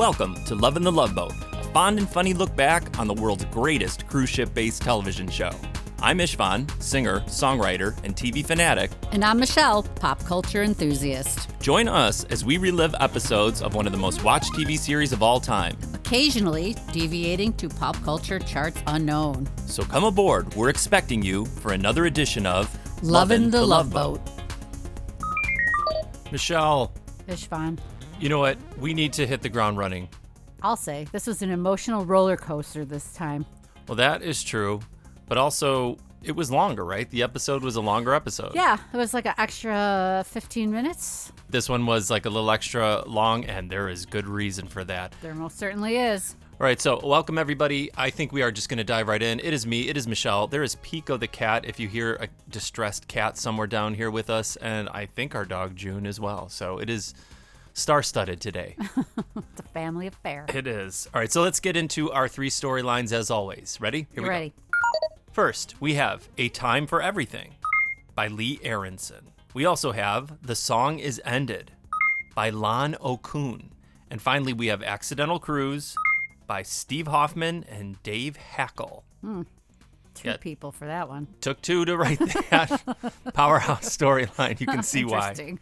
Welcome to Lovin' the Love Boat, a fond and funny look back on the world's greatest cruise ship-based television show. I'm Istvan, singer, songwriter, and TV fanatic. And I'm Michelle, pop culture enthusiast. Join us as we relive episodes of one of the most watched TV series of all time. Occasionally deviating to pop culture charts unknown. So come aboard, we're expecting you for another edition of Lovin' the Love Boat. Michelle. Istvan. You know what? We need to hit the ground running. I'll say, this was an emotional roller coaster this time. Well, that is true. But also, it was longer, right? The episode was a longer episode. Yeah, it was like an extra 15 minutes. This one was like a little extra long, and there is good reason for that. There most certainly is. All right, so welcome everybody. I think we are just going to dive right in. It is me, it is Michelle. There is Pico the cat, if you hear a distressed cat somewhere down here with us, and I think our dog June as well. So it is star-studded today. It's a family affair. It is. All right, so let's get into our three storylines as always. Ready? Here we Ready. go. First, we have A Time for Everything by Lee Aronson. We also have The Song Is Ended by Lon O'Coon. And finally, we have Accidental Cruise by Steve Hoffman and Dave Hackle. Two people for that one. Took two to write that powerhouse storyline. You can see why. Interesting.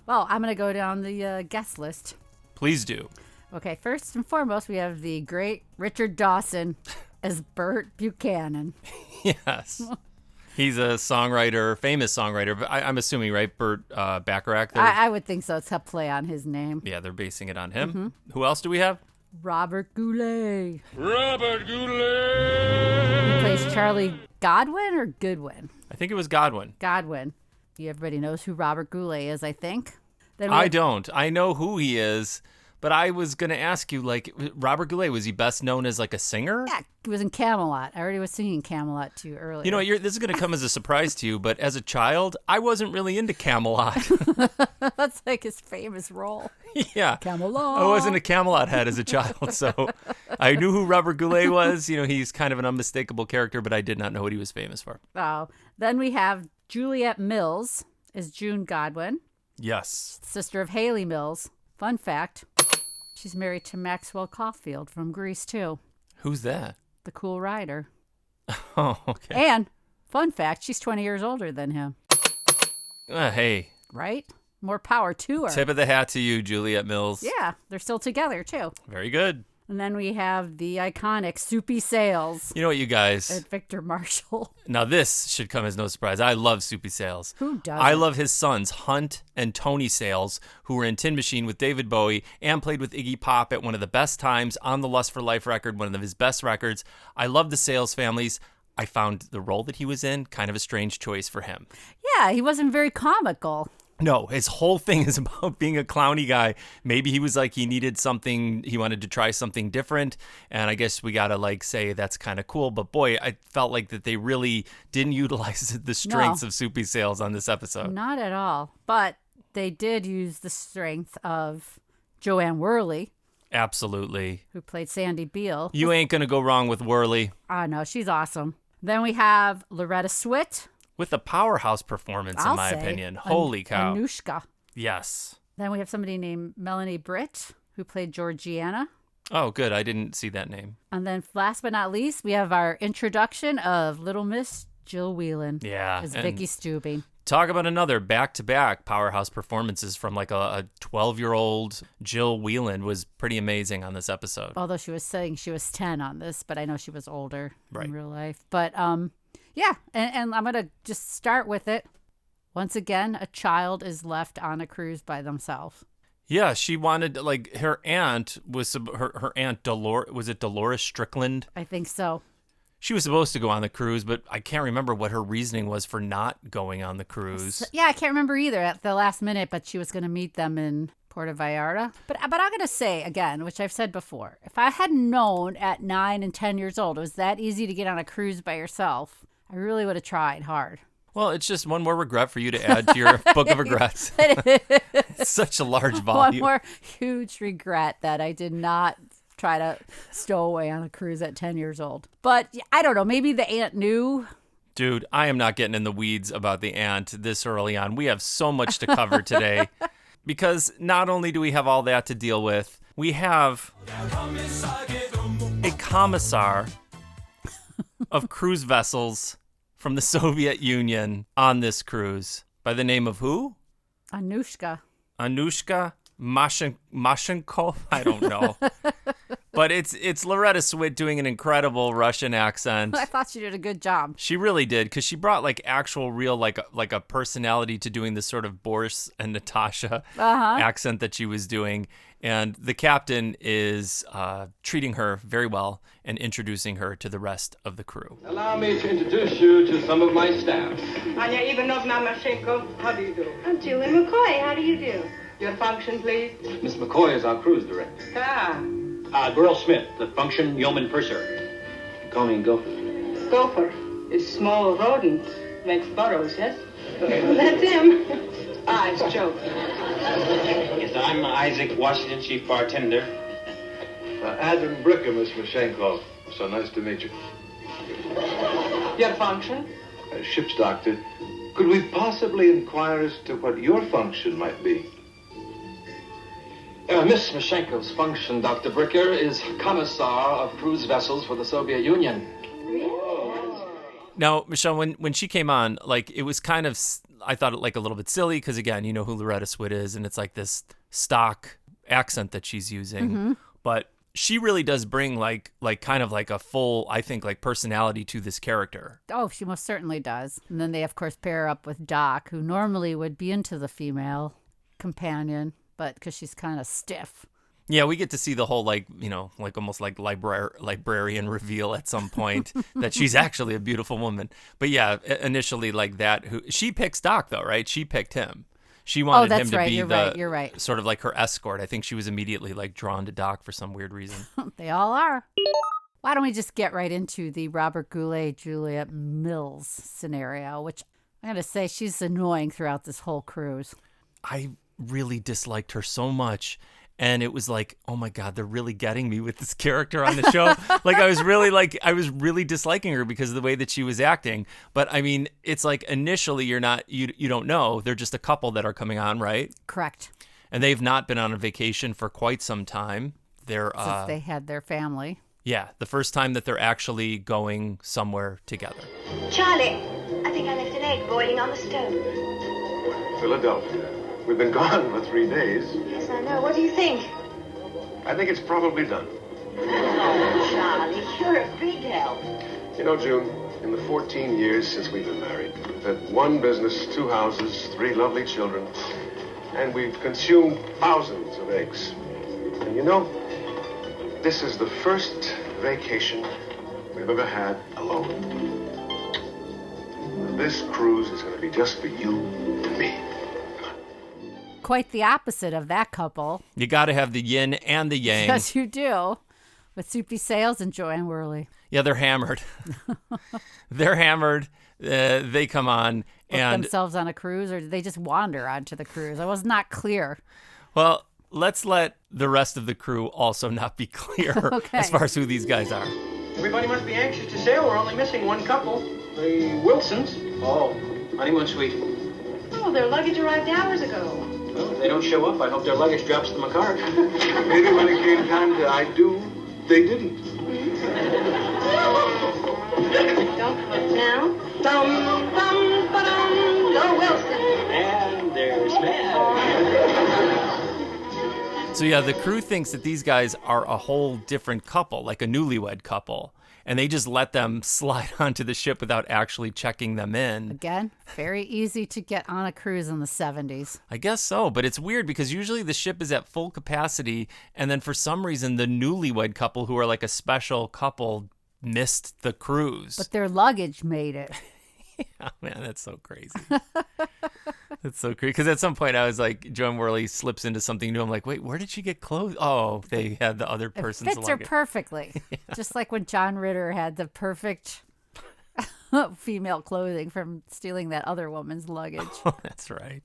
Well, I'm going to go down the guest list. Please do. Okay, first and foremost, we have the great Richard Dawson as Bert Buchanan. Yes. He's a songwriter, famous songwriter, but I'm assuming, right, Burt Bacharach? I would think so. It's a play on his name. Yeah, they're basing it on him. Mm-hmm. Who else do we have? Robert Goulet. Robert Goulet! He plays Charlie Godwin or Goodwin? I think it was Godwin. Godwin. Everybody knows who Robert Goulet is, I think. I don't. I know who he is. But I was going to ask you, like, Robert Goulet, was he best known as, like, a singer? Yeah, he was in Camelot. I already was singing Camelot to you earlier. You know, this is going to come as a surprise to you, but as a child, I wasn't really into Camelot. That's like his famous role. Yeah. Camelot. I wasn't a Camelot head as a child, so I knew who Robert Goulet was. You know, he's kind of an unmistakable character, but I did not know what he was famous for. Oh. Then we have Juliet Mills as June Godwin. Yes. Sister of Haley Mills. Fun fact. She's married to Maxwell Caulfield from Grease, too. Who's that? The cool rider. Oh, okay. And, fun fact, she's 20 years older than him. Hey. Right? More power to her. Tip of the hat to you, Juliet Mills. Yeah, they're still together, too. Very good. And then we have the iconic Soupy Sales. You know what, you guys? And Victor Marshall. Now, this should come as no surprise. I love Soupy Sales. Who doesn't? I love his sons, Hunt and Tony Sales, who were in Tin Machine with David Bowie and played with Iggy Pop at one of the best times on the Lust for Life record, one of his best records. I love the Sales families. I found the role that he was in kind of a strange choice for him. Yeah, he wasn't very comical. No, his whole thing is about being a clowny guy. Maybe he was like, he needed something, he wanted to try something different. And I guess we got to like say that's kind of cool. But boy, I felt like that they really didn't utilize the strengths of Soupy Sales on this episode. Not at all. But they did use the strength of Joanne Worley. Absolutely. Who played Sandy Beale. You ain't going to go wrong with Worley. Oh, no, she's awesome. Then we have Loretta Swit. With a powerhouse performance, in my opinion. Holy cow. Anushka. Yes. Then we have somebody named Melanie Britt, who played Georgiana. Oh, good. I didn't see that name. And then last but not least, we have our introduction of Little Miss Jill Weland. Yeah. As Vicky Stubing. Talk about another back-to-back powerhouse performances from like a 12-year-old Jill Weland was pretty amazing on this episode. Although she was saying she was 10 on this, but I know she was older in real life. But, yeah, and I'm going to just start with it. Once again, a child is left on a cruise by themselves. Yeah, she wanted, like, her aunt was, her aunt Dolores, was it Dolores Strickland? I think so. She was supposed to go on the cruise, but I can't remember what her reasoning was for not going on the cruise. Yeah, I can't remember either at the last minute, but she was going to meet them in Puerto Vallarta. But I'm going to say, again, which I've said before, if I had known at 9 and 10 years old it was that easy to get on a cruise by yourself, I really would have tried hard. Well, it's just one more regret for you to add to your book of regrets. It's such a large volume. One more huge regret that I did not try to stow away on a cruise at 10 years old. But I don't know, maybe the aunt knew. Dude, I am not getting in the weeds about the aunt this early on. We have so much to cover today. Because not only do we have all that to deal with, we have a commissar of cruise vessels from the Soviet Union on this cruise by the name of who? Anushka Mashenkov? I don't know. But it's Loretta Swit doing an incredible Russian accent. I thought she did a good job. She really did, because she brought like actual real like a personality to doing this sort of Boris and Natasha accent that she was doing. And the captain is treating her very well and introducing her to the rest of the crew. Allow me to introduce you to some of my staff. Anya Ivanovna Mashenko, how do you do? I'm Julie McCoy. How do you do? Your function, please. Miss McCoy is our cruise director. Girl Smith, the function yeoman purser. Call me Gopher. Gopher is small rodent. Makes burrows, yes? That's him. It's Joe. Yes, I'm Isaac Washington, chief bartender. Adam Bricker, Miss Mashenkov. So nice to meet you. Your function? Ship's doctor. Could we possibly inquire as to what your function might be? Miss Mashenkov's function, Dr. Bricker, is commissar of cruise vessels for the Soviet Union. Now, Michelle, when she came on, like, it was kind of, I thought it like a little bit silly because, again, you know who Loretta Swit is, and it's like this stock accent that she's using. But she really does bring like kind of like a full, I think, like personality to this character. Oh, she most certainly does. And then they, of course, pair her up with Doc, who normally would be into the female companion, but because she's kind of stiff. Yeah, we get to see the whole, like, you know, like almost like librarian reveal at some point that she's actually a beautiful woman. But yeah, initially like that, she picks Doc though, right? She picked him. She wanted him to be You're right. Sort of like her escort. I think she was immediately like drawn to Doc for some weird reason. They all are. Why don't we just get right into the Robert Goulet, Juliet Mills scenario, which I'm going to say she's annoying throughout this whole cruise. I really disliked her so much. And it was like, oh my God, they're really getting me with this character on the show. I was really disliking her because of the way that she was acting. But I mean, it's like initially you don't know. They're just a couple that are coming on, right? Correct. And they've not been on a vacation for quite some time. Since they had their family. Yeah, the first time that they're actually going somewhere together. Charlie, I think I left an egg boiling on the stove. Philadelphia. We've been gone for 3 days. Yes, I know. What do you think? I think it's probably done. Oh, Charlie, you're a big help. You know, June, in the 14 years since we've been married, we've had one business, 2 houses, 3 lovely children, and we've consumed thousands of eggs. And you know, this is the first vacation we've ever had alone. This cruise is going to be just for you and me. Quite the opposite of that couple. You got to have the yin and the yang. Yes, you do. With Soupy Sales and Joanne Worley. Yeah, they're hammered. They're hammered. They come on and themselves on a cruise, or did they just wander onto the cruise? I was not clear. Well, let's let the rest of the crew also not be clear as far as who these guys are. Everybody must be anxious to sail. We're only missing one couple, the Wilsons. Oh, honeymoon suite. Oh, their luggage arrived hours ago. Well, if they don't show up, I hope their luggage drops them a card. Maybe when it came time to I do, they didn't. Don't look now. Dum, dum, ba-dum. Go Wilson. And there's Matt. So yeah, the crew thinks that these guys are a whole different couple, like a newlywed couple. And they just let them slide onto the ship without actually checking them in. Again, very easy to get on a cruise in the 70s. I guess so, but it's weird because usually the ship is at full capacity, and then for some reason the newlywed couple, who are like a special couple, missed the cruise. But their luggage made it. Yeah, man, that's so crazy. That's so crazy. Because at some point I was like, Joan Worley slips into something new. I'm like, wait, where did she get clothes? Oh, they had the other person's luggage. It fits her perfectly. Yeah. Just like when John Ritter had the perfect female clothing from stealing that other woman's luggage. Oh, that's right.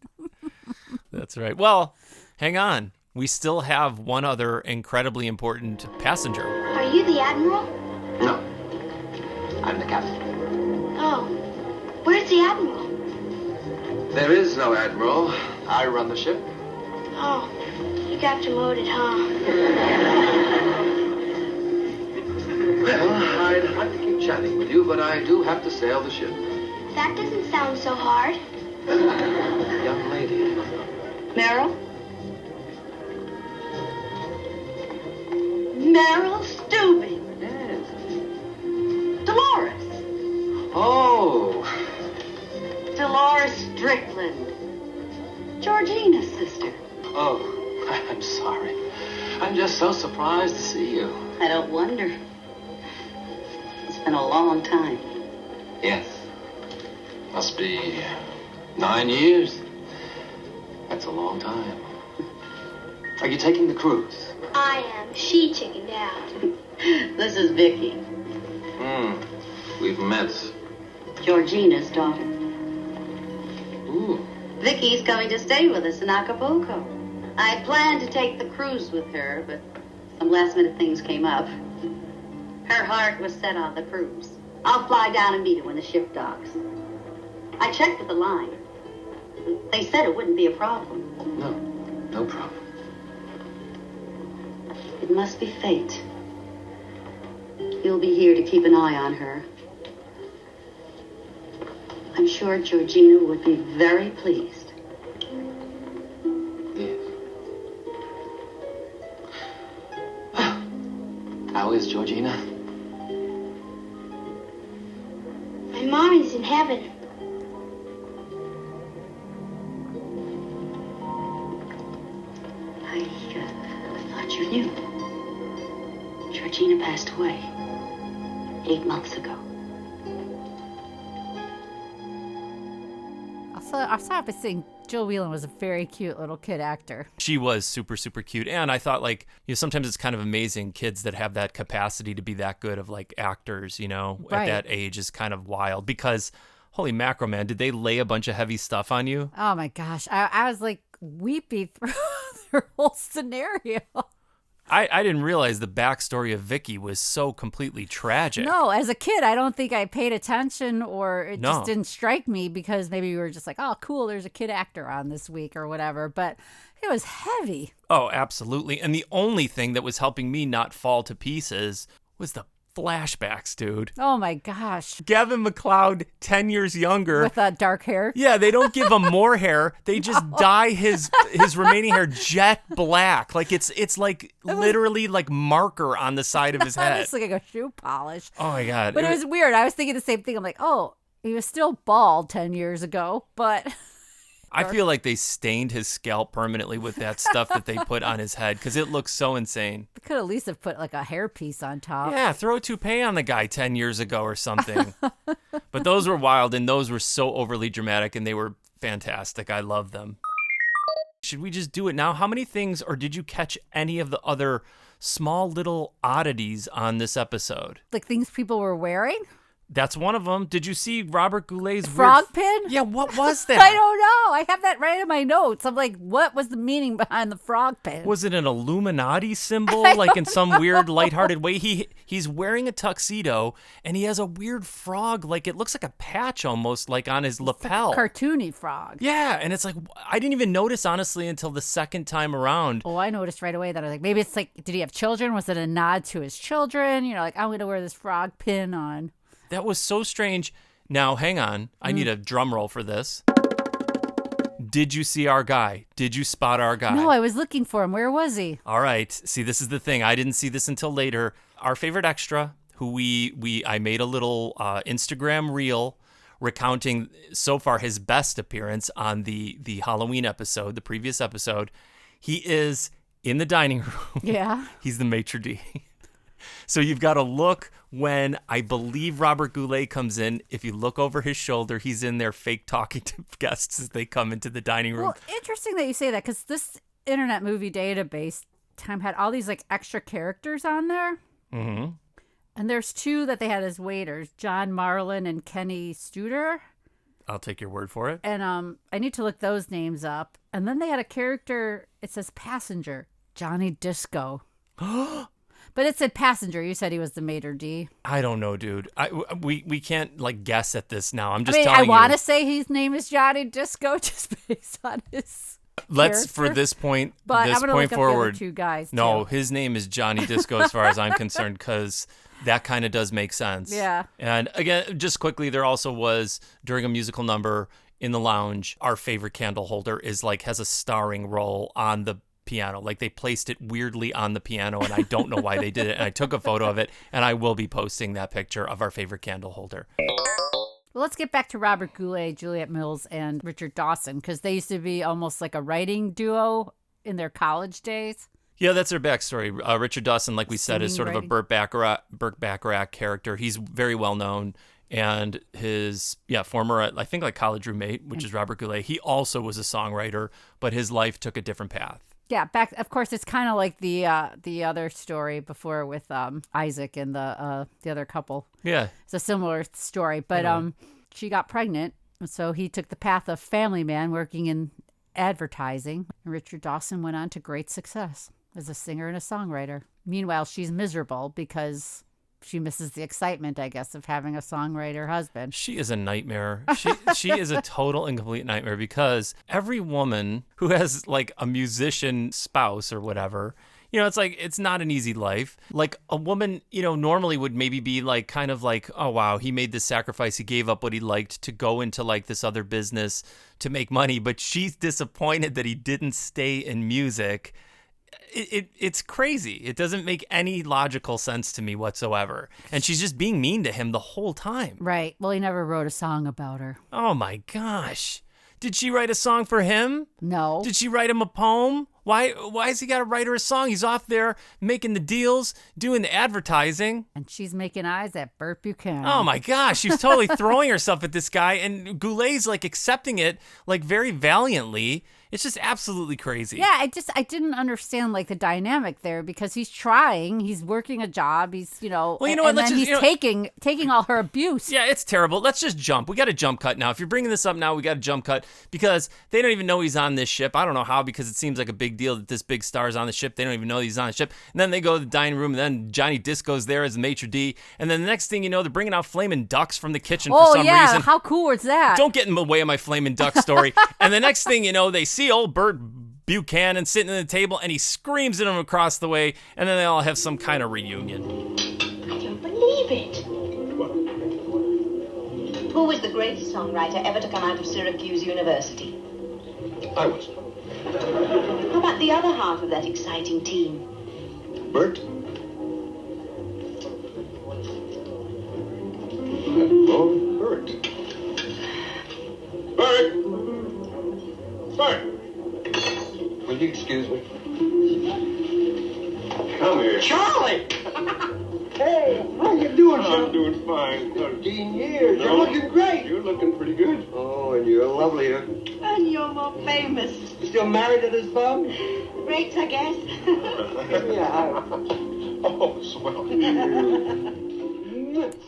That's right. Well, hang on. We still have one other incredibly important passenger. Are you the Admiral? No, I'm the captain. Oh, where's the Admiral? There is no admiral. I run the ship. Oh, you got demoted, huh? Well, I'd like to keep chatting with you, but I do have to sail the ship. That doesn't sound so hard. Young lady. Meryl? Meryl Stubing. Yes. Dolores. Oh. Dolores Strickland. Georgina's sister. Oh, I'm sorry. I'm just so surprised to see you. I don't wonder. It's been a long time. Yes. Must be 9 years. That's a long time. Are you taking the cruise? I am. She chickened out. This is Vicky, We've met. Georgina's daughter. Ooh. Vicky's coming to stay with us in Acapulco. I planned to take the cruise with her, but some last-minute things came up. Her heart was set on the cruise. I'll fly down and meet her when the ship docks. I checked with the line. They said it wouldn't be a problem. No problem. It must be fate. You'll be here to keep an eye on her. I'm sure Georgina would be very pleased. Yes. How is Georgina? My mommy's in heaven. I thought you knew. Georgina passed away 8 months ago. I'll start by saying Jill Weland was a very cute little kid actor. She was super, super cute. And I thought, like, sometimes it's kind of amazing kids that have that capacity to be that good of, like, actors, at that age is kind of wild. Because, holy mackerel, man, did they lay a bunch of heavy stuff on you? Oh, my gosh. I was, like, weepy through their whole scenario. I didn't realize the backstory of Vicky was so completely tragic. No, as a kid, I don't think I paid attention or it No. just didn't strike me because maybe we were just like, oh, cool, there's a kid actor on this week or whatever. But it was heavy. Oh, absolutely. And the only thing that was helping me not fall to pieces was the flashbacks, dude. Oh, my gosh. Gavin McLeod, 10 years younger. With dark hair. Yeah, they don't give him more hair. They just dye his remaining hair jet black. Like it's like literally like marker on the side of his head. It's like a shoe polish. Oh my God. But it was weird. I was thinking the same thing. I'm like, oh, he was still bald 10 years ago, but... I feel like they stained his scalp permanently with that stuff that they put on his head because it looks so insane. They could at least have put like a hairpiece on top. Yeah, throw a toupee on the guy 10 years ago or something. But those were wild and those were so overly dramatic and they were fantastic. I love them. Should we just do it now? How many things, or did you catch any of the other small little oddities on this episode? Like things people were wearing? That's one of them. Did you see Robert Goulet's frog pin? Yeah, what was that? I don't know. I have that right in my notes. I'm like, what was the meaning behind the frog pin? Was it an Illuminati symbol, like in some weird lighthearted way? He's wearing a tuxedo, and he has a weird frog, like it looks like a patch almost, like on his lapel. Like a cartoony frog. Yeah, and it's like, I didn't even notice, honestly, until the second time around. Oh, I noticed right away that I was like, maybe it's like, did he have children? Was it a nod to his children? Like, I'm going to wear this frog pin on. That was so strange. Now, hang on. I need a drum roll for this. Did you see our guy? Did you spot our guy? No, I was looking for him. Where was he? All right. See, this is the thing. I didn't see this until later. Our favorite extra, who I made a little Instagram reel recounting so far his best appearance on the Halloween episode, the previous episode. He is in the dining room. Yeah. He's the maitre d'. So you've got to look when I believe Robert Goulet comes in. If you look over his shoulder, he's in there fake talking to guests as they come into the dining room. Well, interesting that you say that because this Internet Movie Database time had all these like extra characters on there. Mm-hmm. And there's two that they had as waiters, John Marlin and Kenny Studer. I'll take your word for it. And I need to look those names up. And then they had a character, it says passenger, Johnny Disco. But it said passenger. You said he was the maitre d'. I don't know, dude. We can't like guess at this now. I'm just telling you. I want to say his name is Johnny Disco just based on his Let's character. for this point, But this I'm gonna point look forward. up the other two guys. No, too. his name is Johnny Disco as far as I'm concerned, because that kind of does make sense. Yeah. And again, just quickly, there also was during a musical number in the lounge, our favorite candle holder has a starring role on the piano. Like they placed it weirdly on the piano, and I don't know why they did it. And I took a photo of it, and I will be posting that picture of our favorite candle holder. Well, let's get back to Robert Goulet, Juliet Mills, and Richard Dawson, because they used to be almost like a writing duo in their college days. Yeah, that's their backstory. Richard Dawson, like we said, is sort of a Burt Bacharach character. He's very well known. And his former, I think, like college roommate, which is Robert Goulet, he also was a songwriter, but his life took a different path. Yeah, of course, it's kind of like the other story before with Isaac and the other couple. Yeah. It's a similar story, but she got pregnant, and so he took the path of family man working in advertising. And Richard Dawson went on to great success as a singer and a songwriter. Meanwhile, she's miserable because she misses the excitement, I guess, of having a songwriter husband. She is a nightmare. She is a total and complete nightmare, because every woman who has like a musician spouse or whatever, it's like, it's not an easy life. Like a woman, normally would maybe be like, kind of like, oh, wow, he made this sacrifice. He gave up what he liked to go into like this other business to make money. But she's disappointed that he didn't stay in music. It's crazy. It doesn't make any logical sense to me whatsoever. And she's just being mean to him the whole time. Right. Well, he never wrote a song about her. Oh, my gosh. Did she write a song for him? No. Did she write him a poem? Why has he got to write her a song? He's off there making the deals, doing the advertising. And she's making eyes at Burt Buchanan. Oh, my gosh. She's totally throwing herself at this guy. And Goulet's like accepting it like very valiantly. It's just absolutely crazy. Yeah, I didn't understand like the dynamic there, because he's trying, he's working a job, he's Well, you know what? and then he's taking all her abuse. Yeah, it's terrible. Let's just jump. We got a jump cut now. If you're bringing this up now, we got a jump cut, because they don't even know he's on this ship. I don't know how, because it seems like a big deal that this big star's on the ship. They don't even know he's on the ship. And then they go to the dining room, and then Johnny Disco's there as the maitre d'. And then the next thing you know, they're bringing out flaming ducks from the kitchen for some reason. How cool was that? Don't get in the way of my flaming duck story. And the next thing you know, they see old Burt Buchanan sitting at the table, and he screams at him across the way, and then they all have some kind of reunion. I don't believe it. Who was the greatest songwriter ever to come out of Syracuse University? I was. How about the other half of that exciting team? Bert? Oh, Bert. Bert! Will you excuse me? Come here. Charlie! Hey, how you doing, son? I'm doing fine. 13 years. You're looking great. You're looking pretty good. Oh, and you're lovelier. And you're more famous. You still married to this bum? Great, I guess. Yeah. Oh, swell.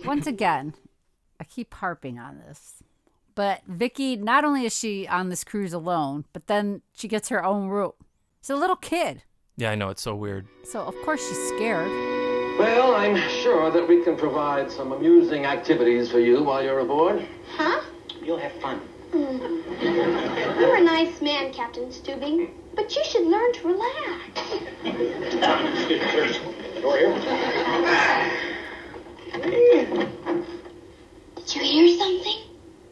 Once again, I keep harping on this, but Vicky, not only is she on this cruise alone, but then she gets her own room. She's a little kid. Yeah, I know. It's so weird. So, of course, she's scared. Well, I'm sure that we can provide some amusing activities for you while you're aboard. Huh? You'll have fun. You're a nice man, Captain Stubing, but you should learn to relax. Go here. Did you hear something?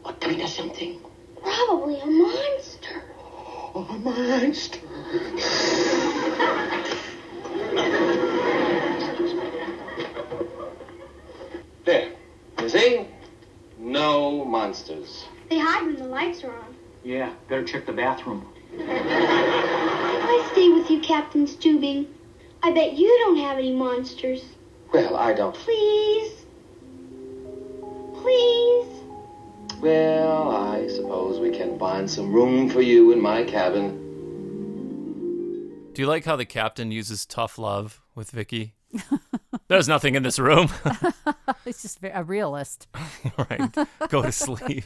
What kind of something? Probably a monster. Oh, a monster. There. You see? No monsters. They hide when the lights are on. Yeah, better check the bathroom. I stay with you, Captain Stubing. I bet you don't have any monsters. Well, I don't. Please? Please? Well, I suppose we can find some room for you in my cabin. Do you like how the captain uses tough love with Vicky? There's nothing in this room. It's just a realist. Right. Go to sleep.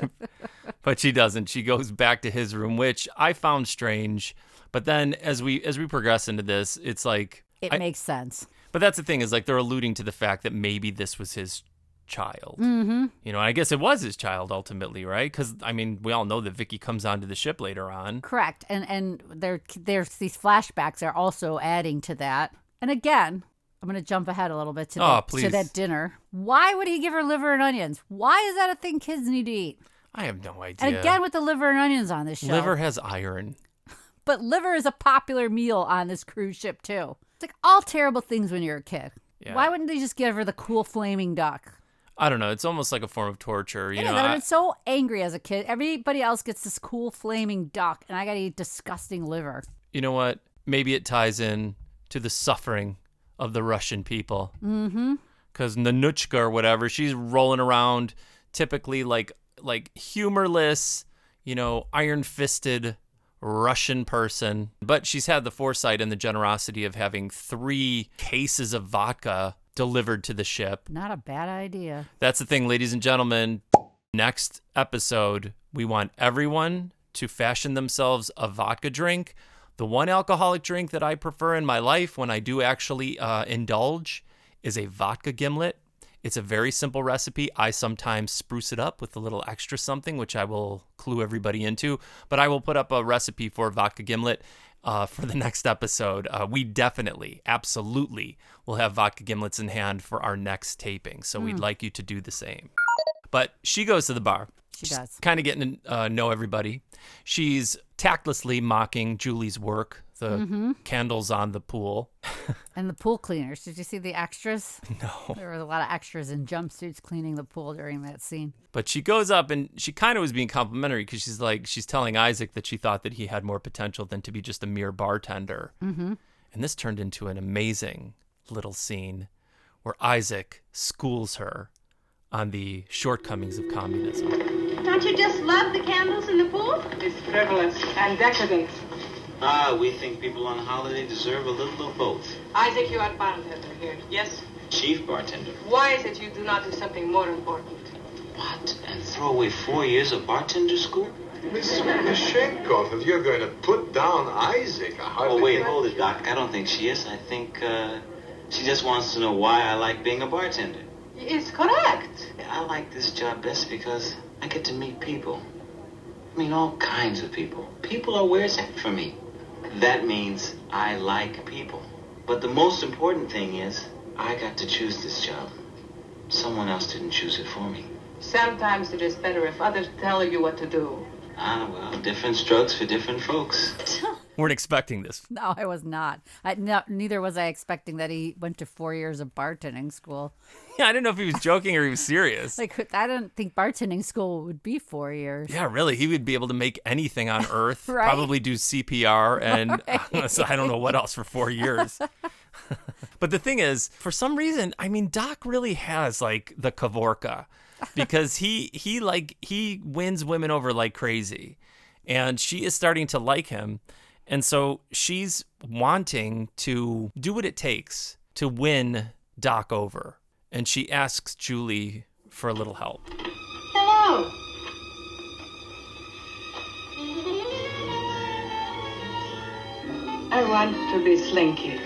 But she doesn't. She goes back to his room, which I found strange. But then as we progress into this, it's like It makes sense. But that's the thing, is like they're alluding to the fact that maybe this was his child. Mm-hmm. You know, I guess it was his child ultimately, right? Because, I mean, we all know that Vicky comes onto the ship later on. Correct. And there's these flashbacks are also adding to that. And again, I'm going to jump ahead a little bit to that dinner. Why would he give her liver and onions? Why is that a thing kids need to eat? I have no idea. And again with the liver and onions on this show. Liver has iron. But liver is a popular meal on this cruise ship, too. It's like all terrible things when you're a kid. Yeah. Why wouldn't they just give her the cool flaming duck? I don't know. It's almost like a form of torture. You know, I'm so angry as a kid. Everybody else gets this cool flaming duck, and I got to eat disgusting liver. You know what? Maybe it ties in to the suffering of the Russian people. Mm-hmm. Because Nanuchka or whatever, she's rolling around typically like humorless, you know, iron-fisted Russian person. But she's had the foresight and the generosity of having 3 cases of vodka delivered to the ship. Not a bad idea. That's the thing, ladies and gentlemen. Next episode, we want everyone to fashion themselves a vodka drink. The one alcoholic drink that I prefer in my life when I do actually indulge is a vodka gimlet. It's a very simple recipe. I sometimes spruce it up with a little extra something, which I will clue everybody into. But I will put up a recipe for vodka gimlet for the next episode. We definitely, absolutely will have vodka gimlets in hand for our next taping. So we'd like you to do the same. But she goes to the bar. She does. Kind of getting to know everybody. She's tactlessly mocking Julie's work, the candles on the pool. And the pool cleaners. Did you see the extras? No. There were a lot of extras in jumpsuits cleaning the pool during that scene. But she goes up and she kind of was being complimentary because she's telling Isaac that she thought that he had more potential than to be just a mere bartender. Mm-hmm. And this turned into an amazing little scene where Isaac schools her on the shortcomings of communism. Don't you just love the candles in the pool? It's frivolous and decadent. We think people on holiday deserve a little of both. Isaac, you are bartender here, yes? Chief bartender. Why is it you do not do something more important? What? And throw away 4 years of bartender school? Miss Mishenkov, if you're going to put down Isaac, I hardly... Oh, wait, hold it, Doc. I don't think she is. I think, she just wants to know why I like being a bartender. It's correct. I like this job best because I get to meet people. I mean, all kinds of people. People are where it's at for me. That means I like people. But the most important thing is I got to choose this job. Someone else didn't choose it for me. Sometimes it is better if others tell you what to do. Well, different strokes for different folks. Weren't expecting this. No, I was not. Neither was I expecting that he went to 4 years of bartending school. Yeah, I didn't know if he was joking or he was serious. Like, I didn't think bartending school would be 4 years. Yeah, really. He would be able to make anything on earth, right? Probably do CPR, and Right. I don't know what else for 4 years. But the thing is, for some reason, I mean, Doc really has, like, the Kavorka. Because he wins women over like crazy. And she is starting to like him. And so she's wanting to do what it takes to win Doc over. And she asks Julie for a little help. Hello. I want to be slinky.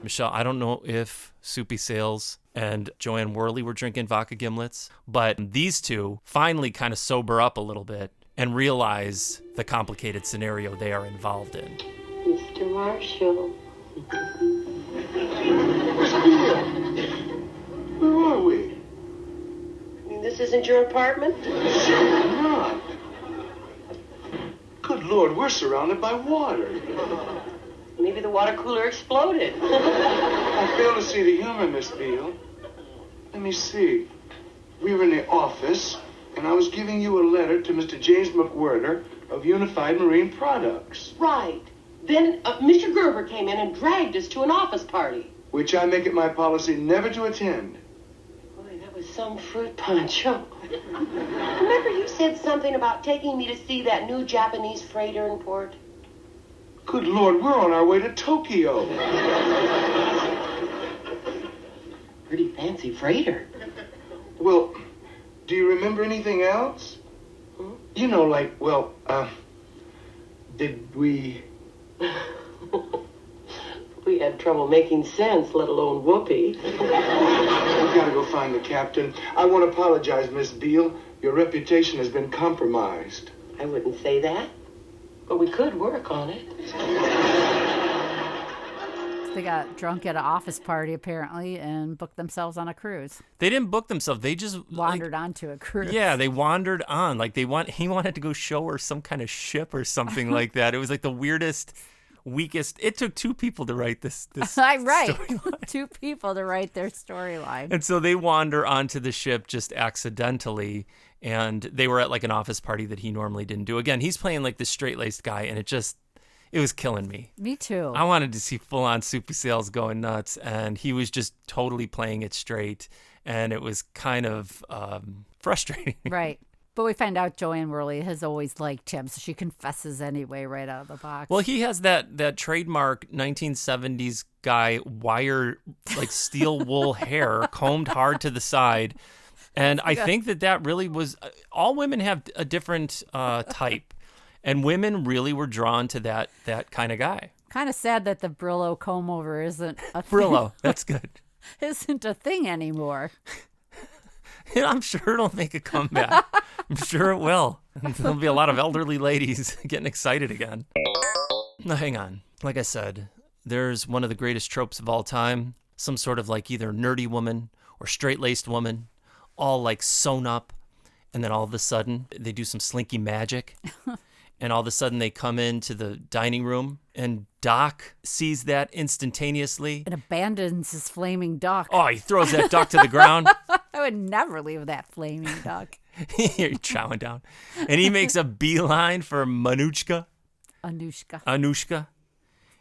Michelle, I don't know if Soupy Sales and Joanne Worley were drinking vodka gimlets, but these two finally kind of sober up a little bit and realize the complicated scenario they are involved in. Mr. Marshall. Where are we? This isn't your apartment? Certainly not. Good Lord, we're surrounded by water. Maybe the water cooler exploded. I fail to see the humor, Miss Beale. Let me see. We were in the office, and I was giving you a letter to Mr. James McWhirter of Unified Marine Products. Right. Then Mr. Gerber came in and dragged us to an office party. Which I make it my policy never to attend. Boy, that was some fruit punch. Remember you said something about taking me to see that new Japanese freighter in port? Good Lord, we're on our way to Tokyo. Pretty fancy freighter. Well, do you remember anything else? You know, like, well, did we... We had trouble making sense, let alone whoopee. We've got to go find the captain. I want to apologize, Miss Beale. Your reputation has been compromised. I wouldn't say that, but we could work on it. They got drunk at an office party, apparently, and booked themselves on a cruise. They didn't book themselves. They just wandered onto a cruise. Yeah, they wandered on. Like he wanted to go show her some kind of ship or something like that. It was like the weirdest, weakest. It took two people to write this right. storyline. Two people to write their storyline. And so they wander onto the ship just accidentally, and they were at like an office party that he normally didn't do. Again, he's playing like this straight-laced guy, and it was killing me. Me too. I wanted to see full-on Soupy Sales going nuts, and he was just totally playing it straight, and it was kind of frustrating. Right. But we find out Joanne Worley has always liked him, so she confesses anyway right out of the box. Well, he has that trademark 1970s guy wire, like steel wool hair combed hard to the side. And I think that really was, all women have a different type. And women really were drawn to that kind of guy. Kind of sad that the Brillo comb over isn't a thing. Brillo, that's good. Isn't a thing anymore. I'm sure it'll make a comeback. I'm sure it will. There'll be a lot of elderly ladies getting excited again. Now, hang on. Like I said, there's one of the greatest tropes of all time. Some sort of like either nerdy woman or straight-laced woman, all like sewn up. And then all of a sudden, they do some slinky magic. And all of a sudden, they come into the dining room, and Doc sees that instantaneously. And abandons his flaming duck. Oh, he throws that duck to the ground. I would never leave that flaming duck. You're chowing down. And he makes a beeline for Anushka.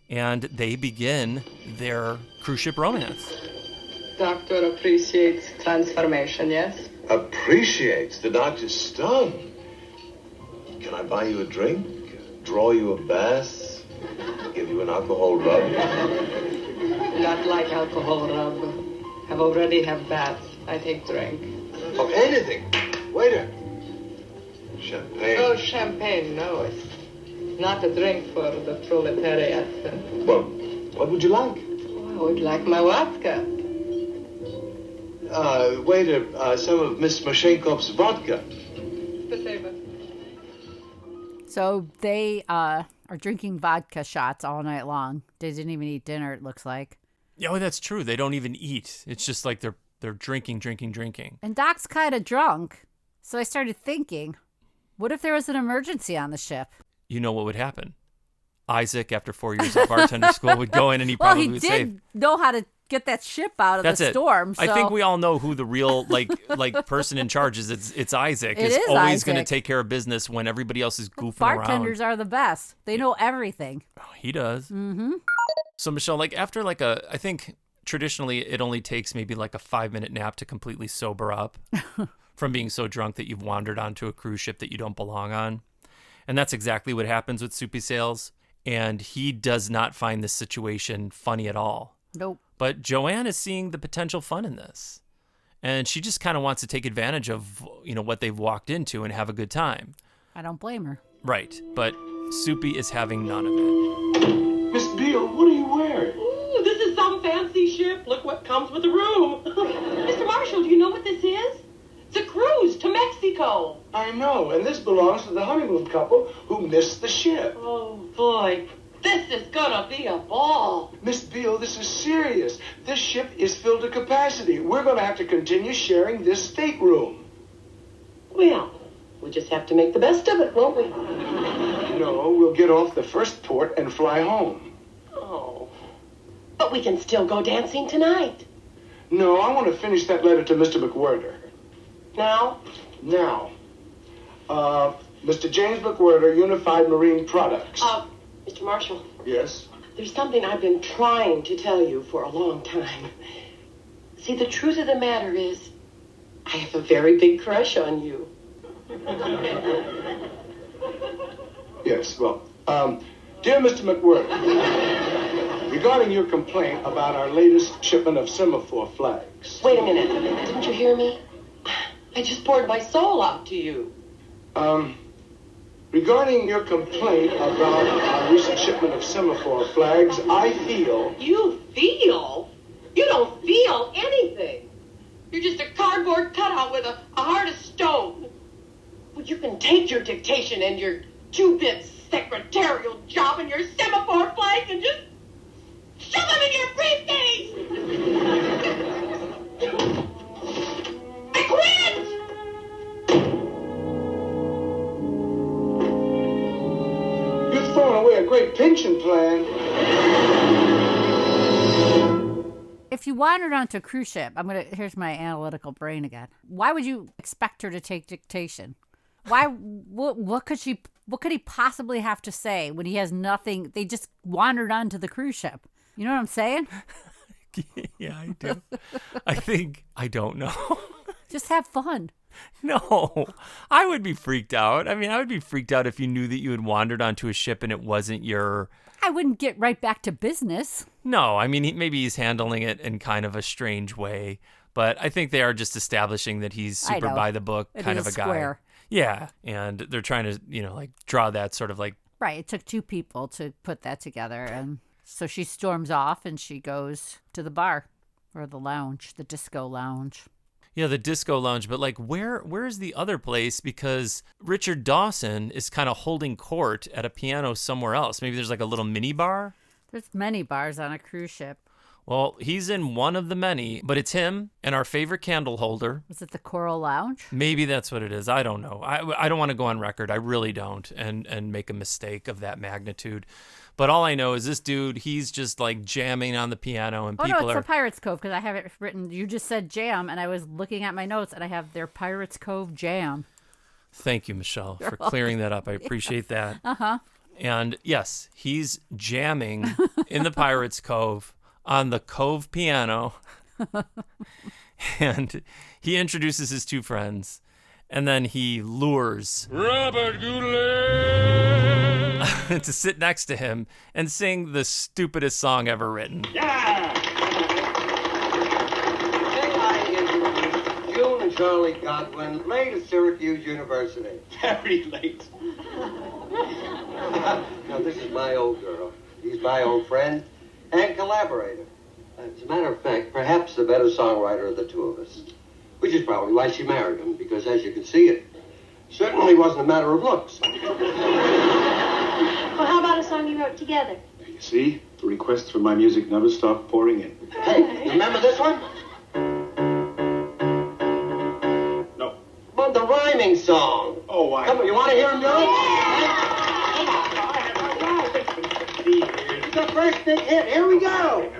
And they begin their cruise ship romance. Doctor appreciates transformation, yes? Appreciates? The doctor's stunned. Can I buy you a drink? Draw you a bath? Give you an alcohol rub? Not like alcohol rub. Have already have baths. I take drink. Oh, anything. Waiter. Champagne. Oh, champagne, no. It's not a drink for the proletariat. Well, what would you like? Oh, I would like my vodka. Waiter, some of Miss Mashenkov's vodka. So they are drinking vodka shots all night long. They didn't even eat dinner, it looks like. Yeah, well, that's true. They don't even eat. It's just like they're drinking. And Doc's kind of drunk. So I started thinking, what if there was an emergency on the ship? You know what would happen? Isaac, after 4 years of bartender school, would go in and he probably would save. He did know how to get that ship out of the storm. So. I think we all know who the real like person in charge is. It's Isaac. It's always going to take care of business when everybody else is goofing around. Bartenders are the best. They know everything. Oh, he does. Mm-hmm. So Michelle, like after like I think traditionally it only takes maybe like a 5-minute nap to completely sober up from being so drunk that you've wandered onto a cruise ship that you don't belong on. And that's exactly what happens with Soupy Sales. And he does not find this situation funny at all. Nope. But Joanne is seeing the potential fun in this. And she just kind of wants to take advantage of, what they've walked into and have a good time. I don't blame her. Right. But Soupy is having none of it. Miss Beale, what are you wearing? Ooh, this is some fancy ship. Look what comes with the room. Mr. Marshall, do you know what this is? It's a cruise to Mexico. I know, and this belongs to the honeymoon couple who missed the ship. Oh, boy. This is gonna be a ball. Miss Beale, this is serious. This ship is filled to capacity. We're gonna have to continue sharing this stateroom. Well, we'll just have to make the best of it, won't we? No, we'll get off the first port and fly home. Oh. But we can still go dancing tonight. No, I want to finish that letter to Mr. McWhirter. Now? Now. Mr. James McWhirter, Unified Marine Products. Mr. Marshall. Yes? There's something I've been trying to tell you for a long time. See, the truth of the matter is, I have a very big crush on you. Yes, well, dear Mr. McWhirter, regarding your complaint about our latest shipment of semaphore flags. Wait a minute. Didn't you hear me? I just poured my soul out to you. Regarding your complaint about our recent shipment of semaphore flags, I feel... You feel? You don't feel anything. You're just a cardboard cutout with a heart of stone. Well, you can take your dictation and your 2-bit secretarial job and your semaphore flags and just shove them in your briefcase. I quit! You've thrown away a great pension plan. If you wandered onto a cruise ship, here's my analytical brain again. Why would you expect her to take dictation? Why? What could he possibly have to say when he has nothing? They just wandered onto the cruise ship. You know what I'm saying? Yeah, I do. I don't know. Just have fun. No, I would be freaked out. I mean, I would be freaked out if you knew that you had wandered onto a ship and it wasn't your... I wouldn't get right back to business. No, I mean, maybe he's handling it in kind of a strange way, but I think they are just establishing that he's super by the book kind of a guy. Yeah, and they're trying to, like draw that sort of like... Right, it took 2 people to put that together, and so she storms off and she goes to the bar, or the lounge, the disco lounge. Yeah, the disco lounge, but like where's the other place? Because Richard Dawson is kind of holding court at a piano somewhere else. Maybe there's like a little mini bar? There's many bars on a cruise ship. Well, he's in one of the many, but it's him and our favorite candle holder. Was it the Coral Lounge? Maybe that's what it is. I don't know. I don't want to go on record. I really don't, and make a mistake of that magnitude. But all I know is this dude, he's just like jamming on the piano, and people it's are... the Pirates Cove, because I have it written. You just said jam, and I was looking at my notes, and I have their Pirates Cove jam. Thank you, Michelle, for clearing that up. I appreciate that. Uh-huh. And yes, he's jamming in the Pirates Cove on the Cove piano. And he introduces his 2 friends, and then he lures Robert Goulet to sit next to him and sing the stupidest song ever written. Yeah! May I introduce June and Charlie Godwin, late of Syracuse University. Very late. Now, this is my old girl. He's my old friend and collaborator. As a matter of fact, perhaps the better songwriter of the 2 of us. Which is probably why she married him, because as you can see, it certainly wasn't a matter of looks. Well, how about a song you wrote together? You see, the requests for my music never stop pouring in. Hey, you remember this one? No. Well, the rhyming song. Oh, why? Come on, you want to hear him do it? It's the first big hit. Here we go.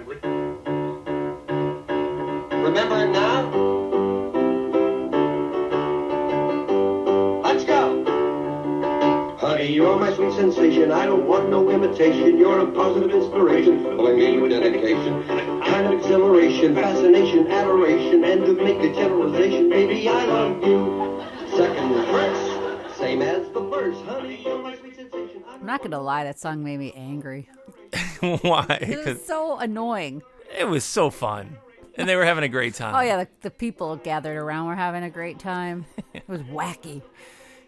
Remember it now? Let's go. Honey, you're my sweet sensation. I don't want no imitation. You're a positive inspiration, filling me with dedication, kind of exhilaration, fascination, adoration, and to make a generalization, baby, I love you. Second verse, same as the first. Honey, you're my sweet sensation. I'm not going to lie, that song made me angry. Why? It was so annoying. It was so fun. And they were having a great time. Oh, yeah, the people gathered around were having a great time. It was wacky.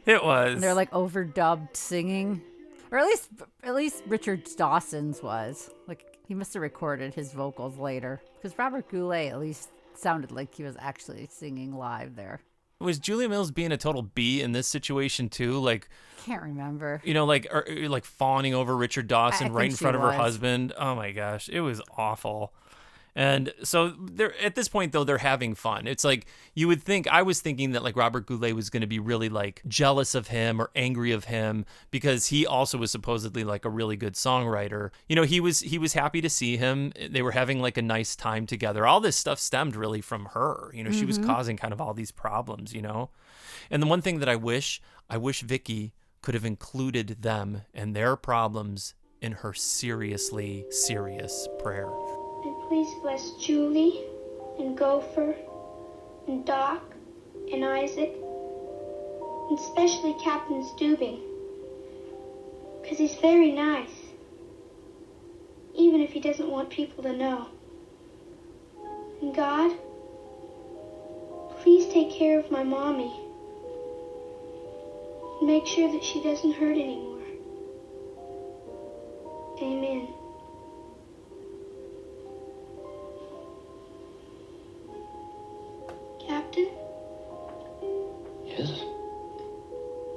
It was. And they're like overdubbed singing. Or at least Richard Dawson's was. Like, he must have recorded his vocals later. Because Robert Goulet at least sounded like he was actually singing live there. Was Juliet Mills being a total B in this situation too? Like, can't remember. Like fawning over Richard Dawson right in front of her was. husband. Oh my gosh, it was awful. And so they're at this point though, they're having fun. It's like you would think, I was thinking that like Robert Goulet was going to be really like jealous of him or angry of him because he also was supposedly like a really good songwriter. He was happy to see him. They were having like a nice time together. All this stuff stemmed really from her. She was causing kind of all these problems, And the one thing that I wish Vicky could have included them and their problems in her seriously serious prayer. And please bless Julie and Gopher and Doc and Isaac, and especially Captain Steubing, because he's very nice, even if he doesn't want people to know. And God, please take care of my mommy. and make sure that she doesn't hurt anymore. Amen. Captain? Yes?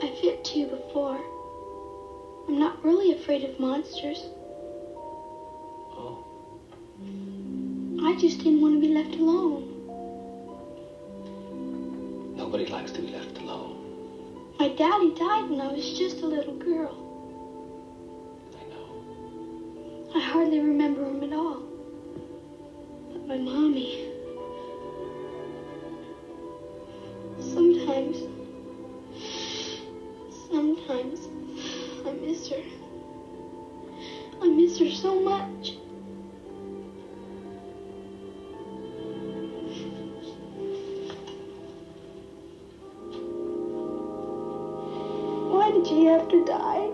I've hit to you before. I'm not really afraid of monsters. Oh. I just didn't want to be left alone. Nobody likes to be left alone. My daddy died when I was just a little girl. I know. I hardly remember him at all. But my mommy... Sometimes I miss her. I miss her so much. Why did she have to die?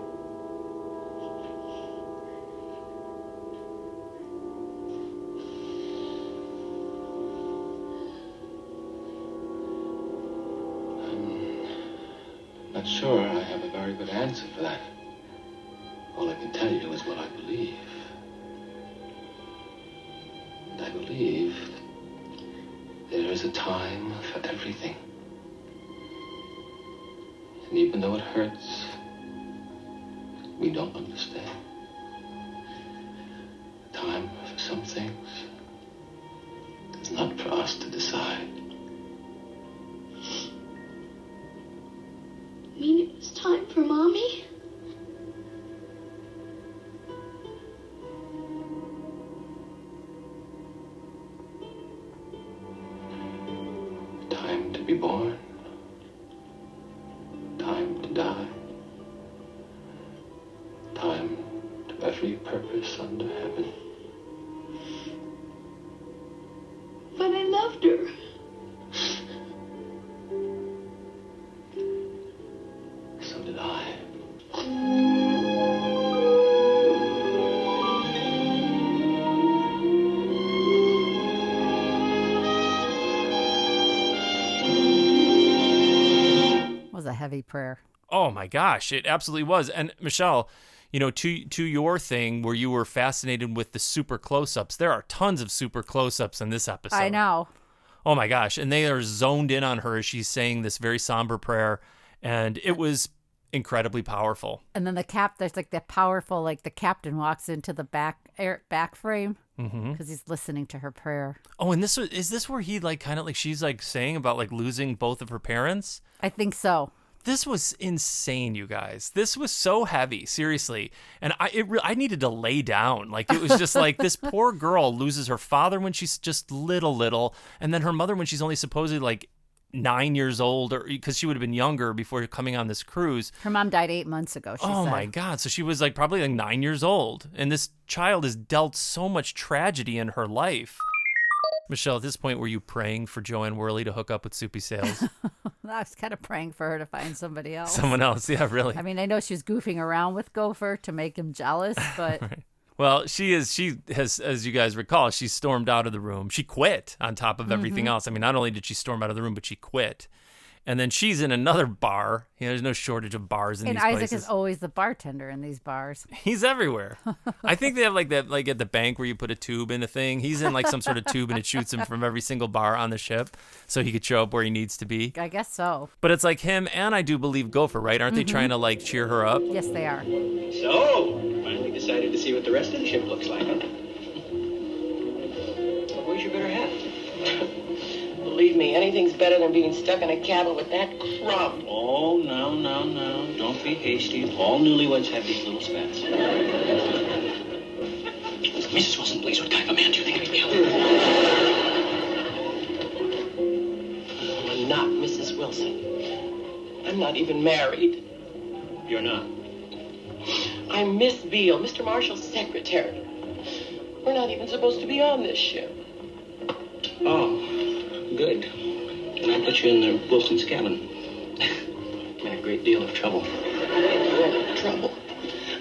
Not sure I have a very good answer for that. All I can tell you is what I believe. And I believe that there is a time for everything. And even though it hurts, we don't understand. Time for some things is not for us to decide. You mean it was time for Mommy? Time to be born. Time to die. Time to every purpose under heaven. But I loved her. So did I. Was a heavy prayer. Oh my gosh, it absolutely was. And Michelle, you know, to your thing where you were fascinated with the super close-ups, there are tons of super close-ups in this episode. I know. Oh my gosh, and they are zoned in on her as she's saying this very somber prayer, and it was incredibly powerful. And then there's like that powerful, like the captain walks into the back frame because he's listening to her prayer. Oh, and is this where he like kind of like she's like saying about like losing both of her parents? I think so. This was insane, you guys. This was so heavy, seriously. And I needed to lay down. Like, it was just like this poor girl loses her father when she's just little, and then her mother when she's only supposedly like 9 years old, or because she would have been younger before coming on this cruise. Her mom died 8 months ago, she said. My God. So she was like probably like 9 years old. And this child has dealt so much tragedy in her life. Michelle, at this point, were you praying for Joanne Worley to hook up with Soupy Sales? I was kind of praying for her to find somebody else. Someone else, yeah, really. I mean, I know she was goofing around with Gopher to make him jealous, but... Right. Well, she has, as you guys recall, she stormed out of the room. She quit on top of everything else. I mean, not only did she storm out of the room, but she quit. And then she's in another bar. You know, there's no shortage of bars in these places. And Isaac is always the bartender in these bars. He's everywhere. I think they have like that, like at the bank where you put a tube in a thing. He's in like some sort of tube and it shoots him from every single bar on the ship so he could show up where he needs to be. I guess so. But it's like him and I do believe Gopher, right? Aren't they trying to like cheer her up? Yes, they are. So, finally decided to see what the rest of the ship looks like, huh? Well, where's your better half? Believe me, anything's better than being stuck in a cabin with that crumb. Oh, no. Don't be hasty. All newlyweds have these little spats. Mrs. Wilson, please, what kind of a man do you think I'd be? I'm not Mrs. Wilson. I'm not even married. You're not? I'm Miss Beale, Mr. Marshall's secretary. We're not even supposed to be on this ship. Oh, good. Can I put you in the Wilson's cabin? I'm in a great deal of trouble. Trouble?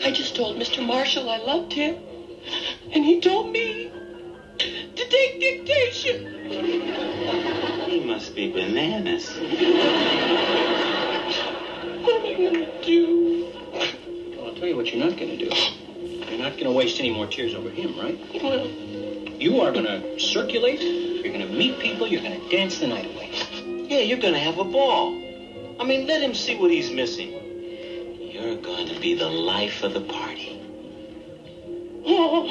I just told Mr. Marshall I loved him, and he told me to take dictation. He must be bananas. What am I going to tell you what you're not going to do. You're not going to waste any more tears over him, right? Well, you are going to circulate, you're going to meet people, you're going to dance the night away. Yeah, you're going to have a ball. I mean, let him see what he's missing. You're going to be the life of the party. Well,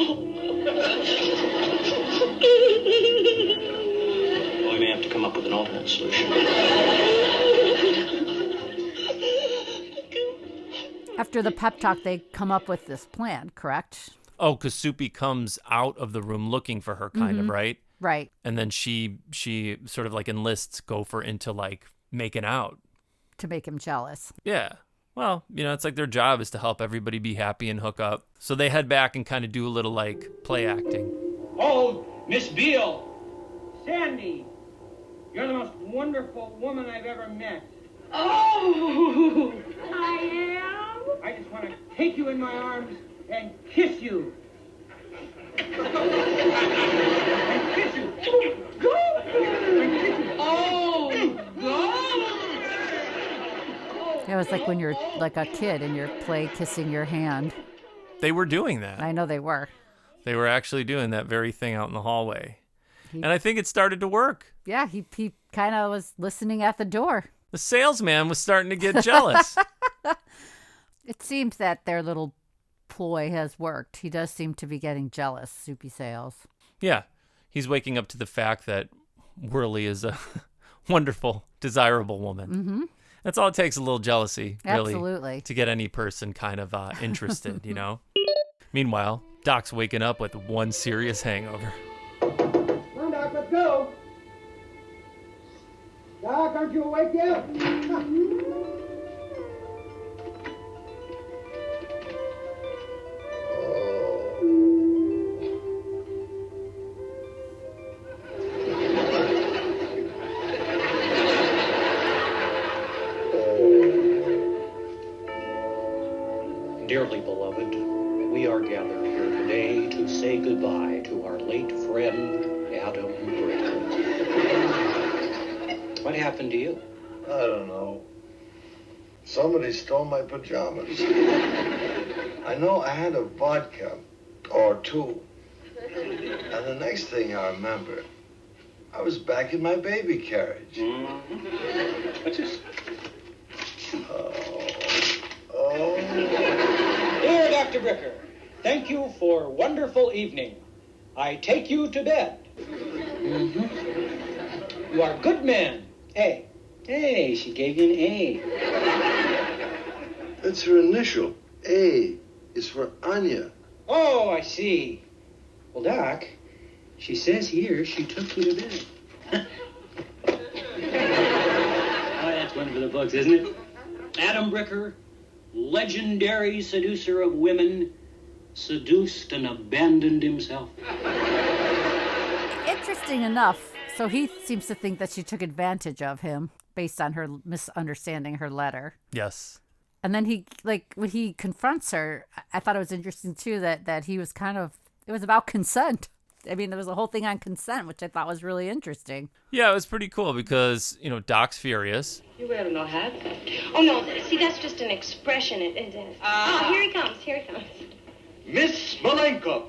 we may have to come up with an alternate solution. After the pep talk, they come up with this plan, correct? Oh, because Soupy comes out of the room looking for her, kind of, right? Right. And then she sort of like enlists Gopher into like making out. To make him jealous. Yeah. Well, it's like their job is to help everybody be happy and hook up. So they head back and kind of do a little like play acting. Oh, Miss Beale. Sandy, you're the most wonderful woman I've ever met. Oh, I am? I just want to take you in my arms and kiss you. And kiss you. Go! And kiss you. Oh, God! It was like when you're like a kid and you're play kissing your hand. They were doing that. I know they were. They were actually doing that very thing out in the hallway. And I think it started to work. Yeah, he kind of was listening at the door. The salesman was starting to get jealous. It seems that their little ploy has worked. He does seem to be getting jealous, Soupy Sales. Yeah, he's waking up to the fact that Worley is a wonderful, desirable woman. Mm-hmm. That's all it takes, a little jealousy, really. Absolutely. To get any person kind of interested, Meanwhile, Doc's waking up with one serious hangover. Come on, Doc, let's go. Doc, aren't you awake yet? Dearly beloved, we are gathered here today to say goodbye to our late friend, Adam Bricker. What happened to you? I don't know. Somebody stole my pajamas. I know I had a vodka or two. And the next thing I remember, I was back in my baby carriage. What's this? Oh. Dear Dr. Bricker, thank you for wonderful evening. I take you to bed. You are good man. A. Hey, she gave you an A. That's her initial. A is for Anya. Oh, I see. Well, Doc, she says here she took you to bed. Oh, that's one for the books, isn't it? Adam Bricker, legendary seducer of women, seduced and abandoned himself. Interesting enough. So he seems to think that she took advantage of him based on her misunderstanding her letter. Yes. And then when he confronts her, I thought it was interesting too that he was it was about consent. I mean, there was a whole thing on consent, which I thought was really interesting. Yeah, it was pretty cool because, Doc's furious. You wear no hat? Oh, no, see, that's just an expression. Oh, here he comes. Miss Smolenko!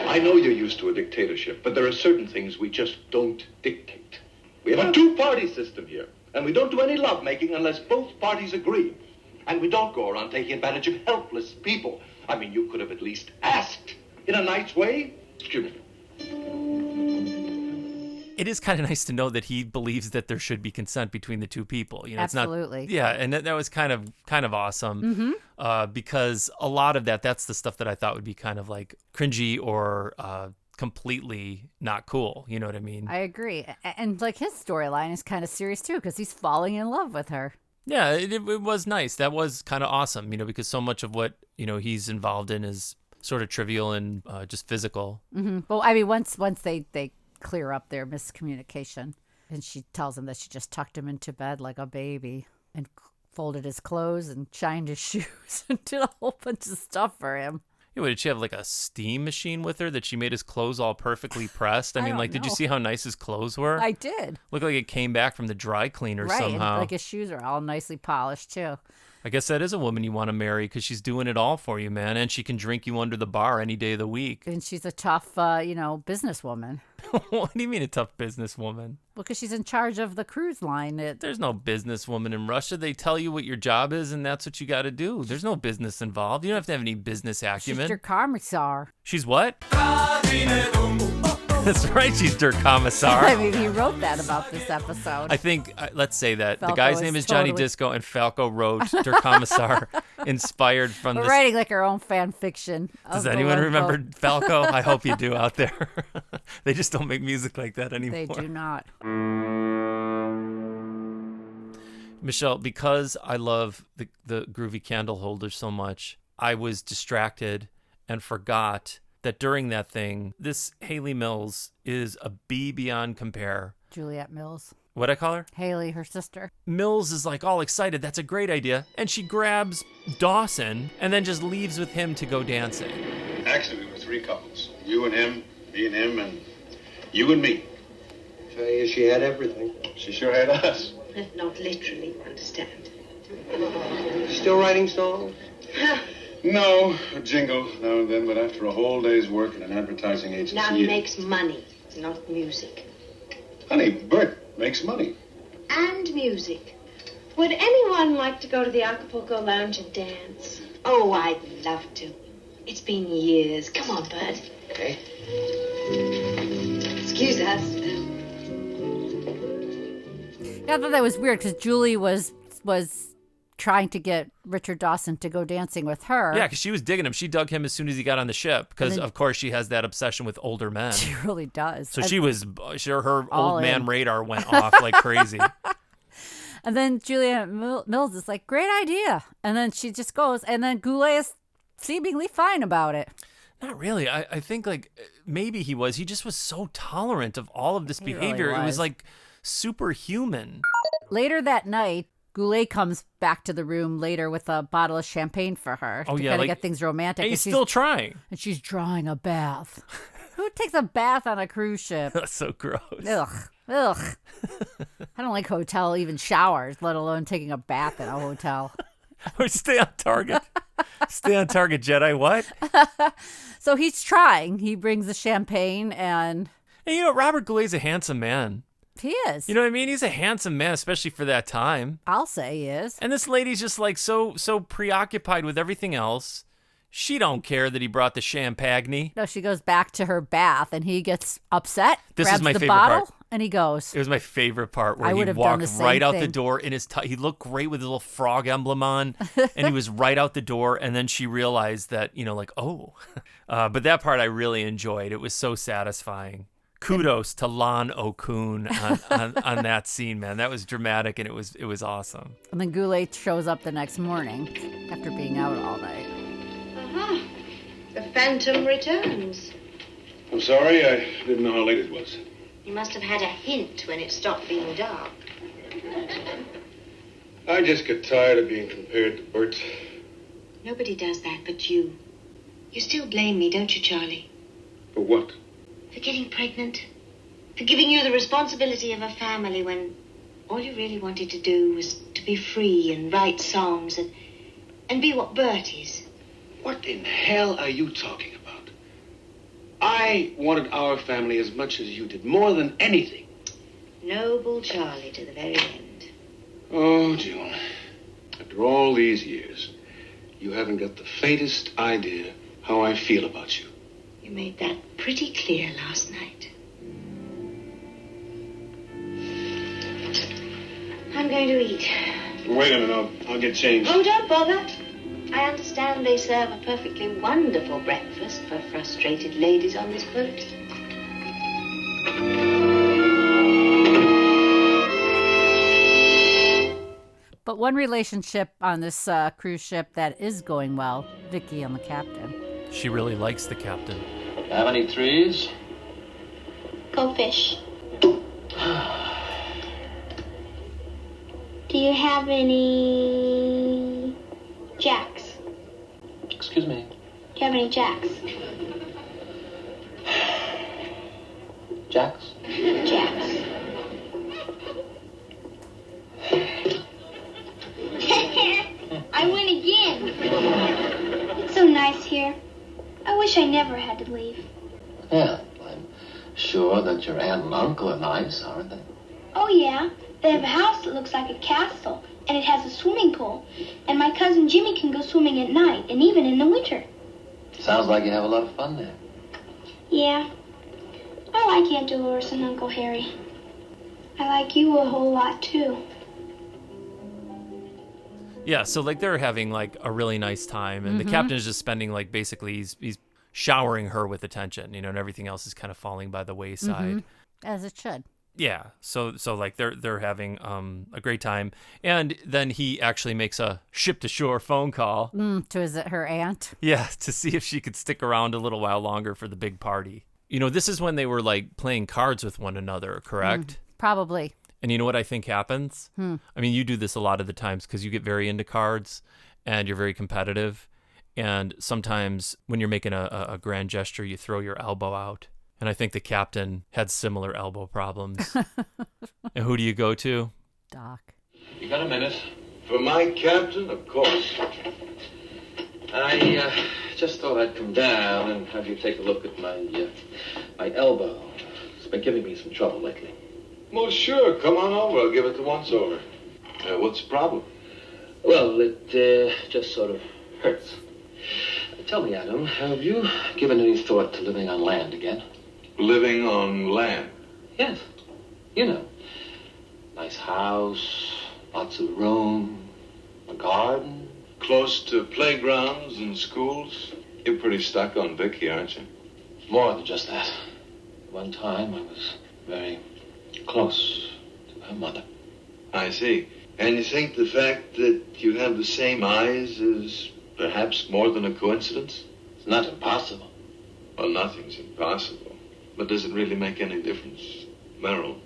I know you're used to a dictatorship, but there are certain things we just don't dictate. We have a two-party system here, and we don't do any lovemaking unless both parties agree. And we don't go around taking advantage of helpless people. I mean, you could have at least asked in a nice way. Excuse me. It is kind of nice to know that he believes that there should be consent between the two people. Absolutely. It's not, yeah, and that was kind of awesome because a lot of that's the stuff that I thought would be kind of like cringy or completely not cool. You know what I mean? I agree. And like his storyline is kind of serious too because he's falling in love with her. Yeah, it was nice. That was kind of awesome, because so much of what, he's involved in is sort of trivial and just physical. Mm-hmm. Well, I mean, once they clear up their miscommunication, and she tells him that she just tucked him into bed like a baby and folded his clothes and shined his shoes and did a whole bunch of stuff for him. Yeah, did she have like a steam machine with her that she made his clothes all perfectly pressed? I mean, don't did you know. see how nice his clothes were? I did. Looked like it came back from the dry cleaner right, somehow. and like his shoes are all nicely polished too. I guess that is a woman you want to marry because she's doing it all for you, man. And she can drink you under the bar any day of the week. And she's a tough, businesswoman. What do you mean a tough businesswoman? Well, because she's in charge of the cruise line. There's no businesswoman in Russia. They tell you what your job is, and that's what you got to do. There's no business involved. You don't have to have any business acumen. She's your commissar. She's what? That's right, she's Der Kommissar. I mean, he wrote that about this episode. I think, let's say that. Falco the guy's name is Johnny Disco, and Falco wrote Der Kommissar, inspired from We're this. writing like our own fan fiction. Does anyone remember Falco? I hope you do out there. They just don't make music like that anymore. They do not. Michelle, because I love the groovy candle holder so much, I was distracted and forgot that during that thing, this Haley Mills is a bee beyond compare. Juliet Mills. What'd I call her? Haley, her sister. Mills is like all excited. That's a great idea. And she grabs Dawson and then just leaves with him to go dancing. Actually, we were 3 couples. You and him, me and him, and you and me. Say, she had everything. She sure had us. Not literally, you understand. Still writing songs? No, a jingle now and then, but after a whole day's work in an advertising agency... Now he makes money, not music. Honey, Bert makes money. And music. Would anyone like to go to the Acapulco Lounge and dance? Oh, I'd love to. It's been years. Come on, Bert. Okay. Excuse us. Yeah, I thought that was weird because Julie was trying to get Richard Dawson to go dancing with her. Yeah, because she was digging him. She dug him as soon as he got on the ship because, of course, she has that obsession with older men. She really does. So her all old man in. radar went off like crazy. And then Juliet Mills is like, great idea. And then she just goes, and then Goulet is seemingly fine about it. Not really. I think like maybe he was. He just was so tolerant of all of this behavior. Really It was like superhuman. Later that night, Goulet comes back to the room later with a bottle of champagne for her to kind of get things romantic. And he's still trying. And she's drawing a bath. Who takes a bath on a cruise ship? That's so gross. Ugh. I don't like hotel, even showers, let alone taking a bath in a hotel. Or stay on target. Stay on target, Jedi. What? So he's trying. He brings the champagne and Robert Goulet's a handsome man. He is. You know what I mean? He's a handsome man, especially for that time. I'll say he is. And this lady's just like so preoccupied with everything else. She don't care that he brought the champagne. No, she goes back to her bath and he gets upset. This grabs is my the favorite bottle, part. And he goes. It was my favorite part where I he would have walked done the same right out the thing. door in his he looked great with his little frog emblem on, and he was right out the door. And then she realized that but that part I really enjoyed. It was so satisfying. Kudos to Lon O'Coon on that scene, man. That was dramatic and it was awesome. And then Goulet shows up the next morning after being out all night. Uh-huh. The Phantom returns. I'm sorry, I didn't know how late it was. You must have had a hint when it stopped being dark. I just get tired of being compared to Bert. Nobody does that but you. You still blame me, don't you, Charlie? For what? For getting pregnant. For giving you the responsibility of a family when all you really wanted to do was to be free and write songs and be what Bert is. What in hell are you talking about? I wanted our family as much as you did, more than anything. Noble Charlie to the very end. Oh, June. After all these years, you haven't got the faintest idea how I feel about you. You made that pretty clear last night. I'm going to eat. Wait a minute, I'll get changed. Oh, don't bother. I understand they serve a perfectly wonderful breakfast for frustrated ladies on this boat. But one relationship on this cruise ship that is going well, Vicky and the captain. She really likes the captain. Have any threes? Go fish. Do you have any jacks? Excuse me. Do you have any jacks? Jacks? Jacks. I never had to leave. Yeah, I'm sure that your aunt and uncle are nice, aren't they? Oh, yeah. They have a house that looks like a castle, and it has a swimming pool. And my cousin Jimmy can go swimming at night, and even in the winter. Sounds like you have a lot of fun there. Yeah. I like Aunt Dolores and Uncle Harry. I like you a whole lot, too. Yeah, so like they're having like a really nice time, and the captain is just spending like basically he's showering her with attention, and everything else is kind of falling by the wayside. As it should. Yeah, so like they're having a great time, and then he actually makes a ship to shore phone call To visit her aunt. Yeah, to see if she could stick around a little while longer for the big party. This is when they were like playing cards with one another, correct? Probably. And you know what I think happens? I mean, you do this a lot of the times because you get very into cards and you're very competitive. And sometimes when you're making a grand gesture, you throw your elbow out. And I think the captain had similar elbow problems. And who do you go to? Doc. You got a minute? For my captain, of course. I just thought I'd come down and have you take a look at my elbow. It's been giving me some trouble lately. Well, sure. Come on over. I'll give it the once-over. What's the problem? Well, it just sort of hurts. Tell me, Adam, have you given any thought to living on land again? Living on land? Yes. Nice house, lots of room, a garden. Close to playgrounds and schools? You're pretty stuck on Vicky, aren't you? More than just that. One time I was very close to her mother. I see. And you think the fact that you have the same eyes is perhaps more than a coincidence? It's not impossible. Well, nothing's impossible. But does it really make any difference? Merrill,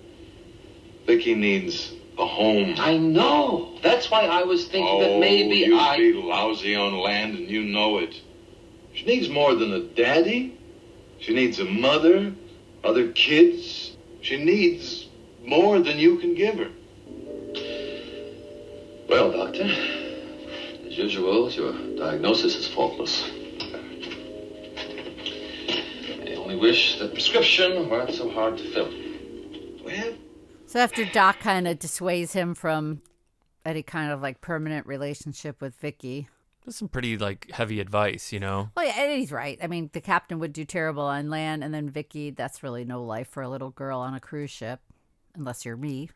Vicky needs a home. I know. That's why I was thinking that maybe you'd be lousy on land and you know it. She needs more than a daddy. She needs a mother, other kids. She needs more than you can give her. Well, Doctor, as usual, your diagnosis is faultless. I only wish the prescription weren't so hard to fill. Well, so after Doc kind of dissuades him from any kind of like permanent relationship with Vicky. That's some pretty like heavy advice, Well, yeah, and he's right. I mean, the captain would do terrible on land, and then Vicky, that's really no life for a little girl on a cruise ship, unless you're me.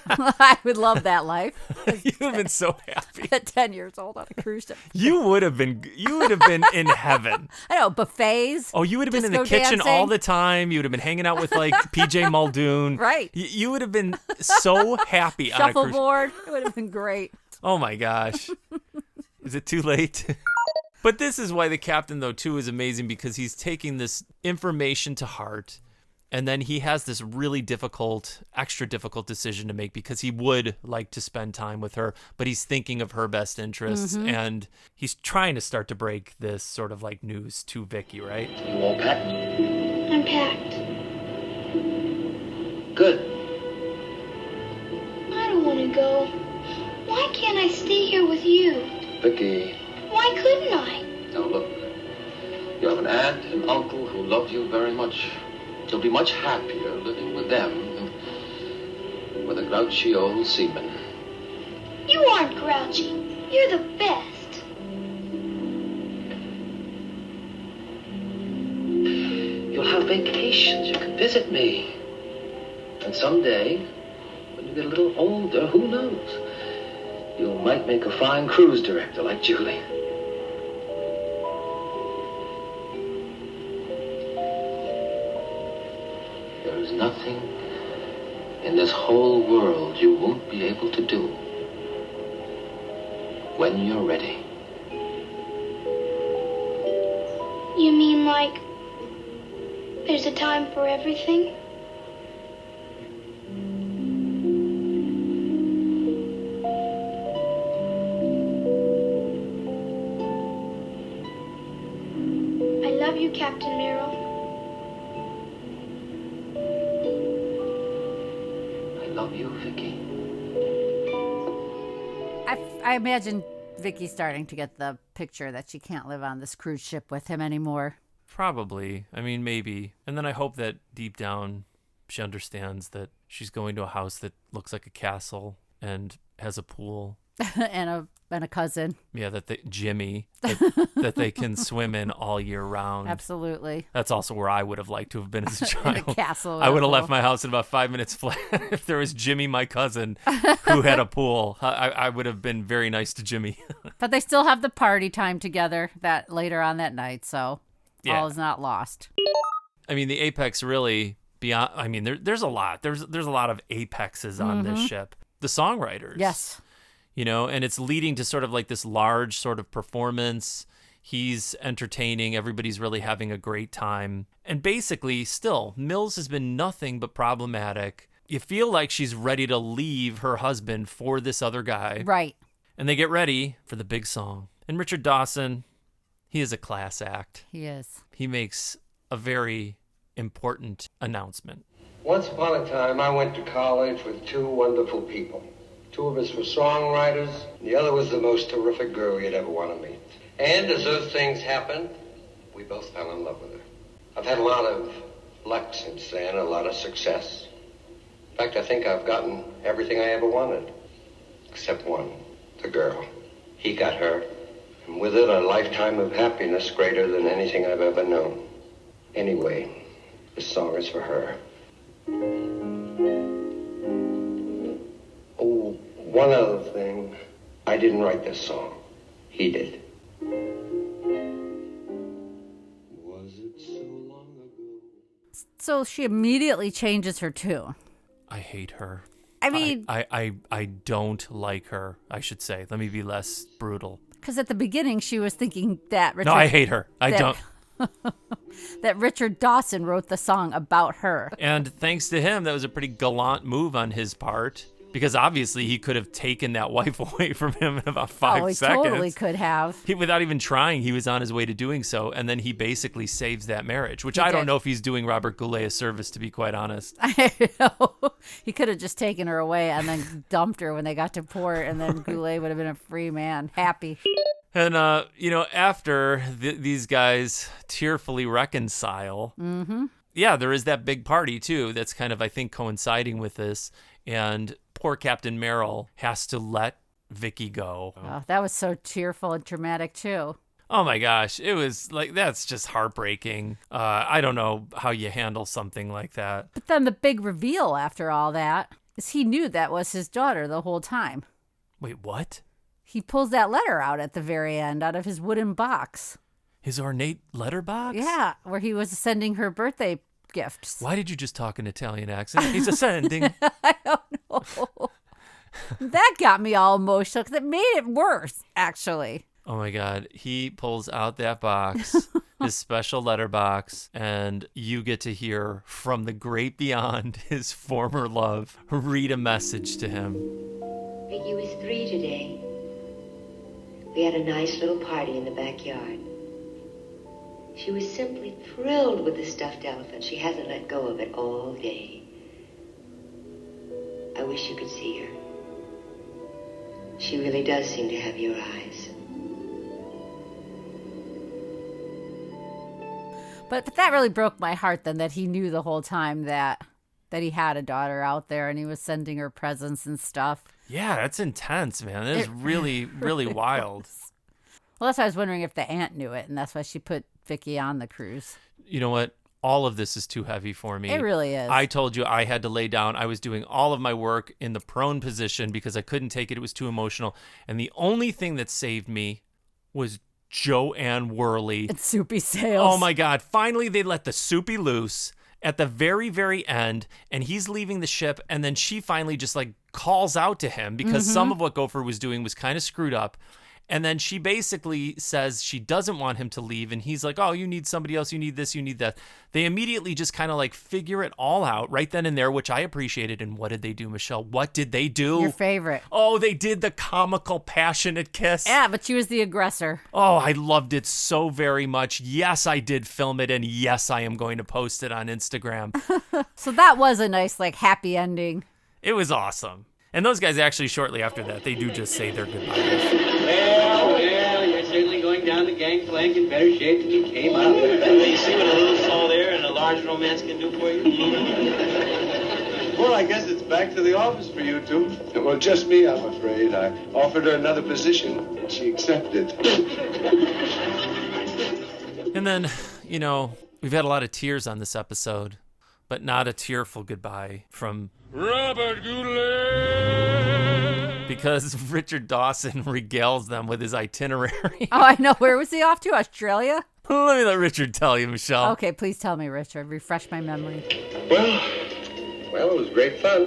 I would love that life. You've been so happy. At 10 years old on a cruise ship. You would have been in heaven. I know, buffets. Oh, you would have been in the kitchen dancing. all the time. You would have been hanging out with like PJ Muldoon. Right. You would have been so happy on a cruise. Shuffleboard. It would have been great. Oh my gosh. Is it too late? But this is why the captain, though, too, is amazing, because he's taking this information to heart. And then he has this really extra difficult decision to make, because he would like to spend time with her, but he's thinking of her best interests. And he's trying to start to break this sort of like news to Vicky, right? You all packed? I'm packed. Good. I don't want to go. Why can't I stay here with you? Vicky. Why couldn't I? Now look, you have an aunt and uncle who love you very much. You'll be much happier living with them than with a grouchy old seaman. You aren't grouchy. You're the best. You'll have vacations. You can visit me. And someday, when you get a little older, who knows? You might make a fine cruise director like Julie. There's nothing in this whole world you won't be able to do when you're ready. You mean like there's a time for everything? I love you, Captain Merrill. I love you, Vicky. I imagine Vicky's starting to get the picture that she can't live on this cruise ship with him anymore. Probably. I mean, maybe. And then I hope that deep down she understands that she's going to a house that looks like a castle and has a pool. and a cousin. Yeah, Jimmy, that they can swim in all year round. Absolutely. That's also where I would have liked to have been as a child. In a castle. I would have left my house in about 5 minutes flat if there was Jimmy, my cousin, who had a pool. I would have been very nice to Jimmy. But they still have the party time together that later on that night, so all is not lost. I mean, the apex really beyond. I mean, there's a lot. There's a lot of apexes on this ship. The songwriters. Yes. And it's leading to sort of like this large sort of performance. He's entertaining. Everybody's really having a great time. And basically, still, Mills has been nothing but problematic. You feel like she's ready to leave her husband for this other guy. Right. And they get ready for the big song. And Richard Dawson, he is a class act. He is. He makes a very important announcement. Once upon a time, I went to college with two wonderful people. Two of us were songwriters, and the other was the most terrific girl you'd ever want to meet. And as those things happened, we both fell in love with her. I've had a lot of luck since then, a lot of success. In fact, I think I've gotten everything I ever wanted. Except one, the girl. He got her, and with it a lifetime of happiness greater than anything I've ever known. Anyway, this song is for her. Oh, one other thing. I didn't write this song. He did. Was it so long ago? So she immediately changes her tune. I hate her. I mean... I don't like her, I should say. Let me be less brutal. Because at the beginning, she was thinking that Richard... No, I hate her. I don't. That Richard Dawson wrote the song about her. And thanks to him, that was a pretty gallant move on his part. Because obviously he could have taken that wife away from him in about 5 seconds. Totally could have. Without even trying, he was on his way to doing so. And then he basically saves that marriage, which I don't know if he's doing Robert Goulet a service, to be quite honest. I know. He could have just taken her away and then dumped her when they got to port. And then Goulet would have been a free man, happy. And, after these guys tearfully reconcile, there is that big party, too, that's kind of, I think, coinciding with this. And poor Captain Merrill has to let Vicky go. Oh, that was so tearful and dramatic, too. Oh, my gosh. It was like, that's just heartbreaking. I don't know how you handle something like that. But then the big reveal after all that is he knew that was his daughter the whole time. Wait, what? He pulls that letter out at the very end out of his wooden box. His ornate letter box? Yeah, where he was sending her birthday gifts. Why did you just talk in Italian accent? He's sending. I don't know. That got me all emotional because it made it worse, actually. Oh my God. He pulls out that box, his special letter box, and you get to hear from the great beyond his former love read a message to him. Vicky was 3 today. We had a nice little party in the backyard. She was simply thrilled with the stuffed elephant. She hasn't let go of it all day. I wish you could see her. She really does seem to have your eyes. But that really broke my heart then, that he knew the whole time that he had a daughter out there and he was sending her presents and stuff. Yeah, that's intense, man. That is really, really wild. Well, that's why I was wondering if the aunt knew it, and that's why she put Vicky on the cruise. You know what? All of this is too heavy for me. It really is. I told you I had to lay down. I was doing all of my work in the prone position because I couldn't take it. It was too emotional. And the only thing that saved me was Joanne Worley. And Soupy Sales. Oh, my God. Finally, they let the Soupy loose at the very, very end, and he's leaving the ship, and then she finally just, calls out to him because some of what Gopher was doing was kind of screwed up. And then she basically says she doesn't want him to leave. And he's like, oh, you need somebody else. You need this. You need that. They immediately just kind of figure it all out right then and there, which I appreciated. And what did they do, Michelle? What did they do? Your favorite. Oh, they did the comical, passionate kiss. Yeah, but she was the aggressor. Oh, I loved it so very much. Yes, I did film it. And yes, I am going to post it on Instagram. So that was a nice, happy ending. It was awesome. And those guys actually, shortly after that, they do just say their goodbyes. Well, you're certainly going down the gangplank back in better shape than you came out. You see what a little salt air and a large romance can do for you? Well, I guess it's back to the office for you two. Well, just me, I'm afraid. I offered her another position, and she accepted. And then, we've had a lot of tears on this episode, but not a tearful goodbye from Robert Goulet, because Richard Dawson regales them with his itinerary. Oh, I know. Where was he off to? Australia? Let Richard tell you, Michelle. Okay, please tell me, Richard. Refresh my memory. Well, it was great fun.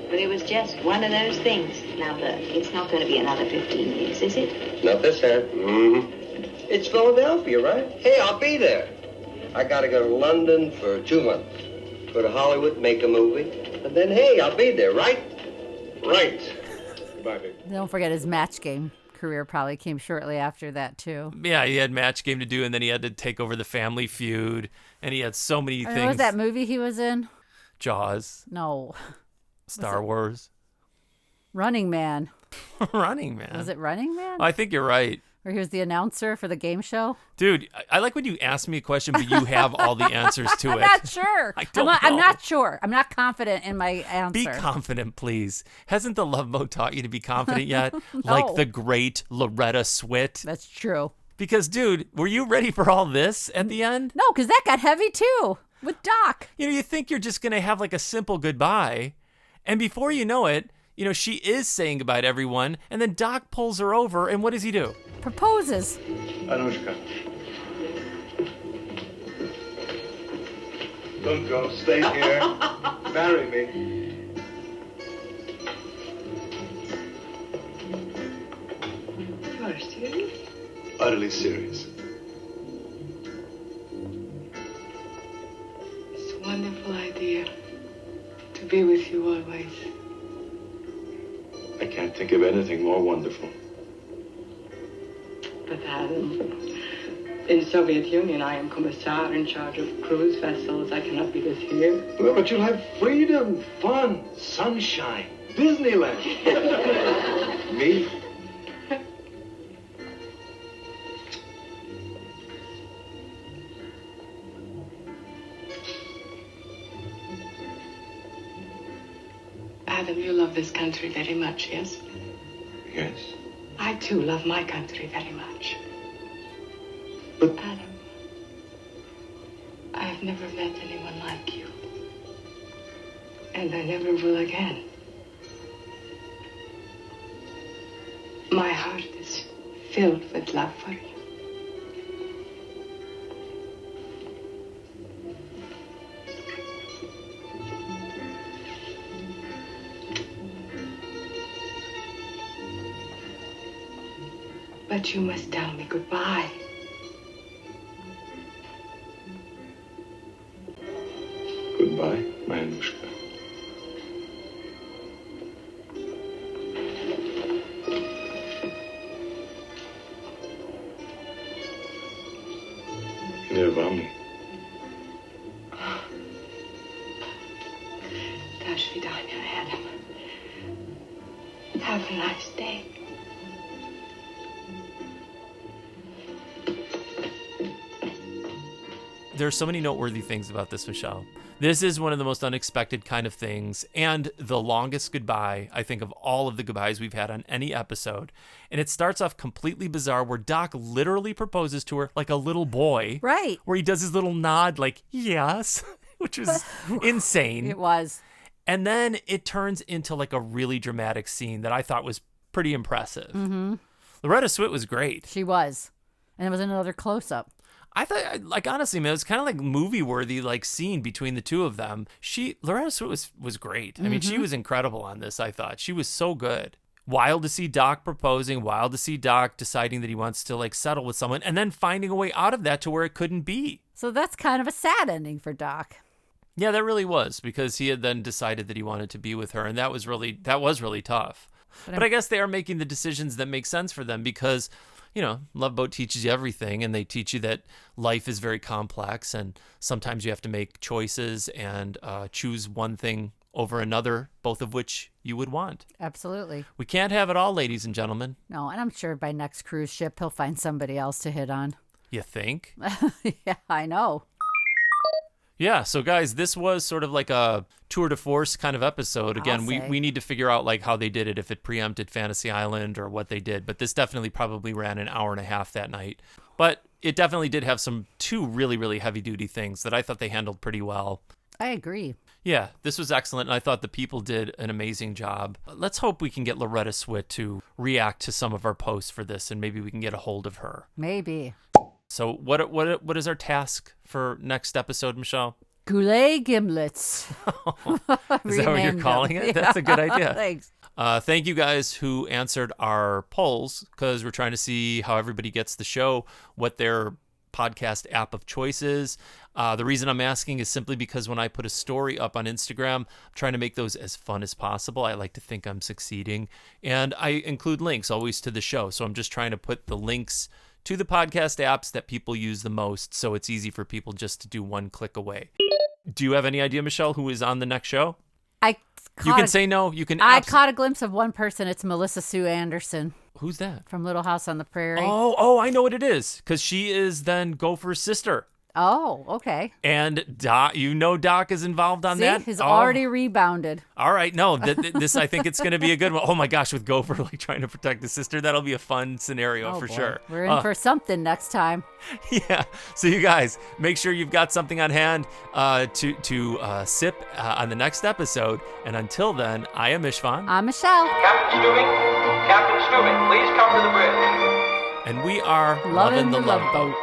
But it was just one of those things. Now, look, it's not going to be another 15 years, is it? Not this time. Mm-hmm. It's Philadelphia, right? Hey, I'll be there. I got to go to London for 2 months. Go to Hollywood, make a movie. And then, hey, I'll be there, right? Right. Goodbye, baby. Don't forget his match game career probably came shortly after that, too. Yeah, he had match game to do, and then he had to take over the Family Feud, and he had so many things. What was that movie he was in? Jaws. No. Star Wars. Running Man. Running Man. Was it Running Man? I think you're right. Or he was the announcer for the game show? Dude, I like when you ask me a question, but you have all the answers to it. I'm not sure. I'm not sure. I'm not confident in my answer. Be confident, please. Hasn't the Love Boat taught you to be confident yet? No. Like the great Loretta Swit? That's true. Because, dude, were you ready for all this at the end? No, because that got heavy, too, with Doc. You think you're just going to have like a simple goodbye, and before you know it, she is saying goodbye to everyone, and then Doc pulls her over, and what does he do? Proposes. Anushka. Don't go. Stay here. Marry me. You are serious? Utterly serious. It's a wonderful idea to be with you always. I can't think of anything more wonderful. But Adam, in Soviet Union, I am commissar in charge of cruise vessels. I cannot be this here. Well, but you'll have freedom, fun, sunshine, Disneyland. Me? Adam, you love this country very much, yes? Yes. I, too, love my country very much. But... Adam, I have never met anyone like you. And I never will again. My heart is filled with love for you. But you must tell me goodbye. Goodbye, my Anushka. Nirvana. До свидания, Adam. Have a nice day. There are so many noteworthy things about this, Michelle. This is one of the most unexpected kind of things, and the longest goodbye, I think, of all of the goodbyes we've had on any episode. And it starts off completely bizarre, where Doc literally proposes to her like a little boy. Right. Where he does his little nod like, yes, which was insane. It was. And then it turns into like a really dramatic scene that I thought was pretty impressive. Mm-hmm. Loretta Swit was great. She was. And it was another close-up. I thought, like, honestly, man, it was kind of like movie-worthy, like, scene between the two of them. Loretta Swit was great. I mean, she was incredible on this, I thought. She was so good. Wild to see Doc proposing, wild to see Doc deciding that he wants to, like, settle with someone, and then finding a way out of that to where it couldn't be. So that's kind of a sad ending for Doc. Yeah, that really was, because he had then decided that he wanted to be with her, and that was really tough. But I guess they are making the decisions that make sense for them, because... Love Boat teaches you everything, and they teach you that life is very complex, and sometimes you have to make choices and choose one thing over another, both of which you would want. Absolutely. We can't have it all, ladies and gentlemen. No, and I'm sure by next cruise ship, he'll find somebody else to hit on. You think? Yeah, I know. Yeah, so guys, this was sort of like a tour de force kind of episode. Again, we need to figure out like how they did it, if it preempted Fantasy Island or what they did. But this definitely probably ran an hour and a half that night. But it definitely did have two really, really heavy-duty things that I thought they handled pretty well. I agree. Yeah, this was excellent, and I thought the people did an amazing job. Let's hope we can get Loretta Swit to react to some of our posts for this, and maybe we can get a hold of her. Maybe. So what is our task for next episode, Michelle? Goulet gimlets. Is that what you're calling it? Yeah. That's a good idea. Thanks. Thank you guys who answered our polls, because we're trying to see how everybody gets the show, what their podcast app of choice is. The reason I'm asking is simply because when I put a story up on Instagram, I'm trying to make those as fun as possible. I like to think I'm succeeding. And I include links always to the show. So I'm just trying to put the links to the podcast apps that people use the most, so it's easy for people just to do one click away. Do you have any idea, Michelle, who is on the next show? You can say no. You can. I caught a glimpse of one person. It's Melissa Sue Anderson. Who's that? From Little House on the Prairie. Oh, I know what it is, because she is then Gopher's sister. Oh, okay. And Doc is involved on that? He's already rebounded. All right. No, this I think it's going to be a good one. Oh my gosh, with Gopher like trying to protect his sister, that'll be a fun scenario for sure. We're in for something next time. Yeah. So you guys, make sure you've got something on hand to sip on the next episode. And until then, I am Istvan. I'm Michelle. Captain Stubing, please come to the bridge. And we are Loving the Love Boat.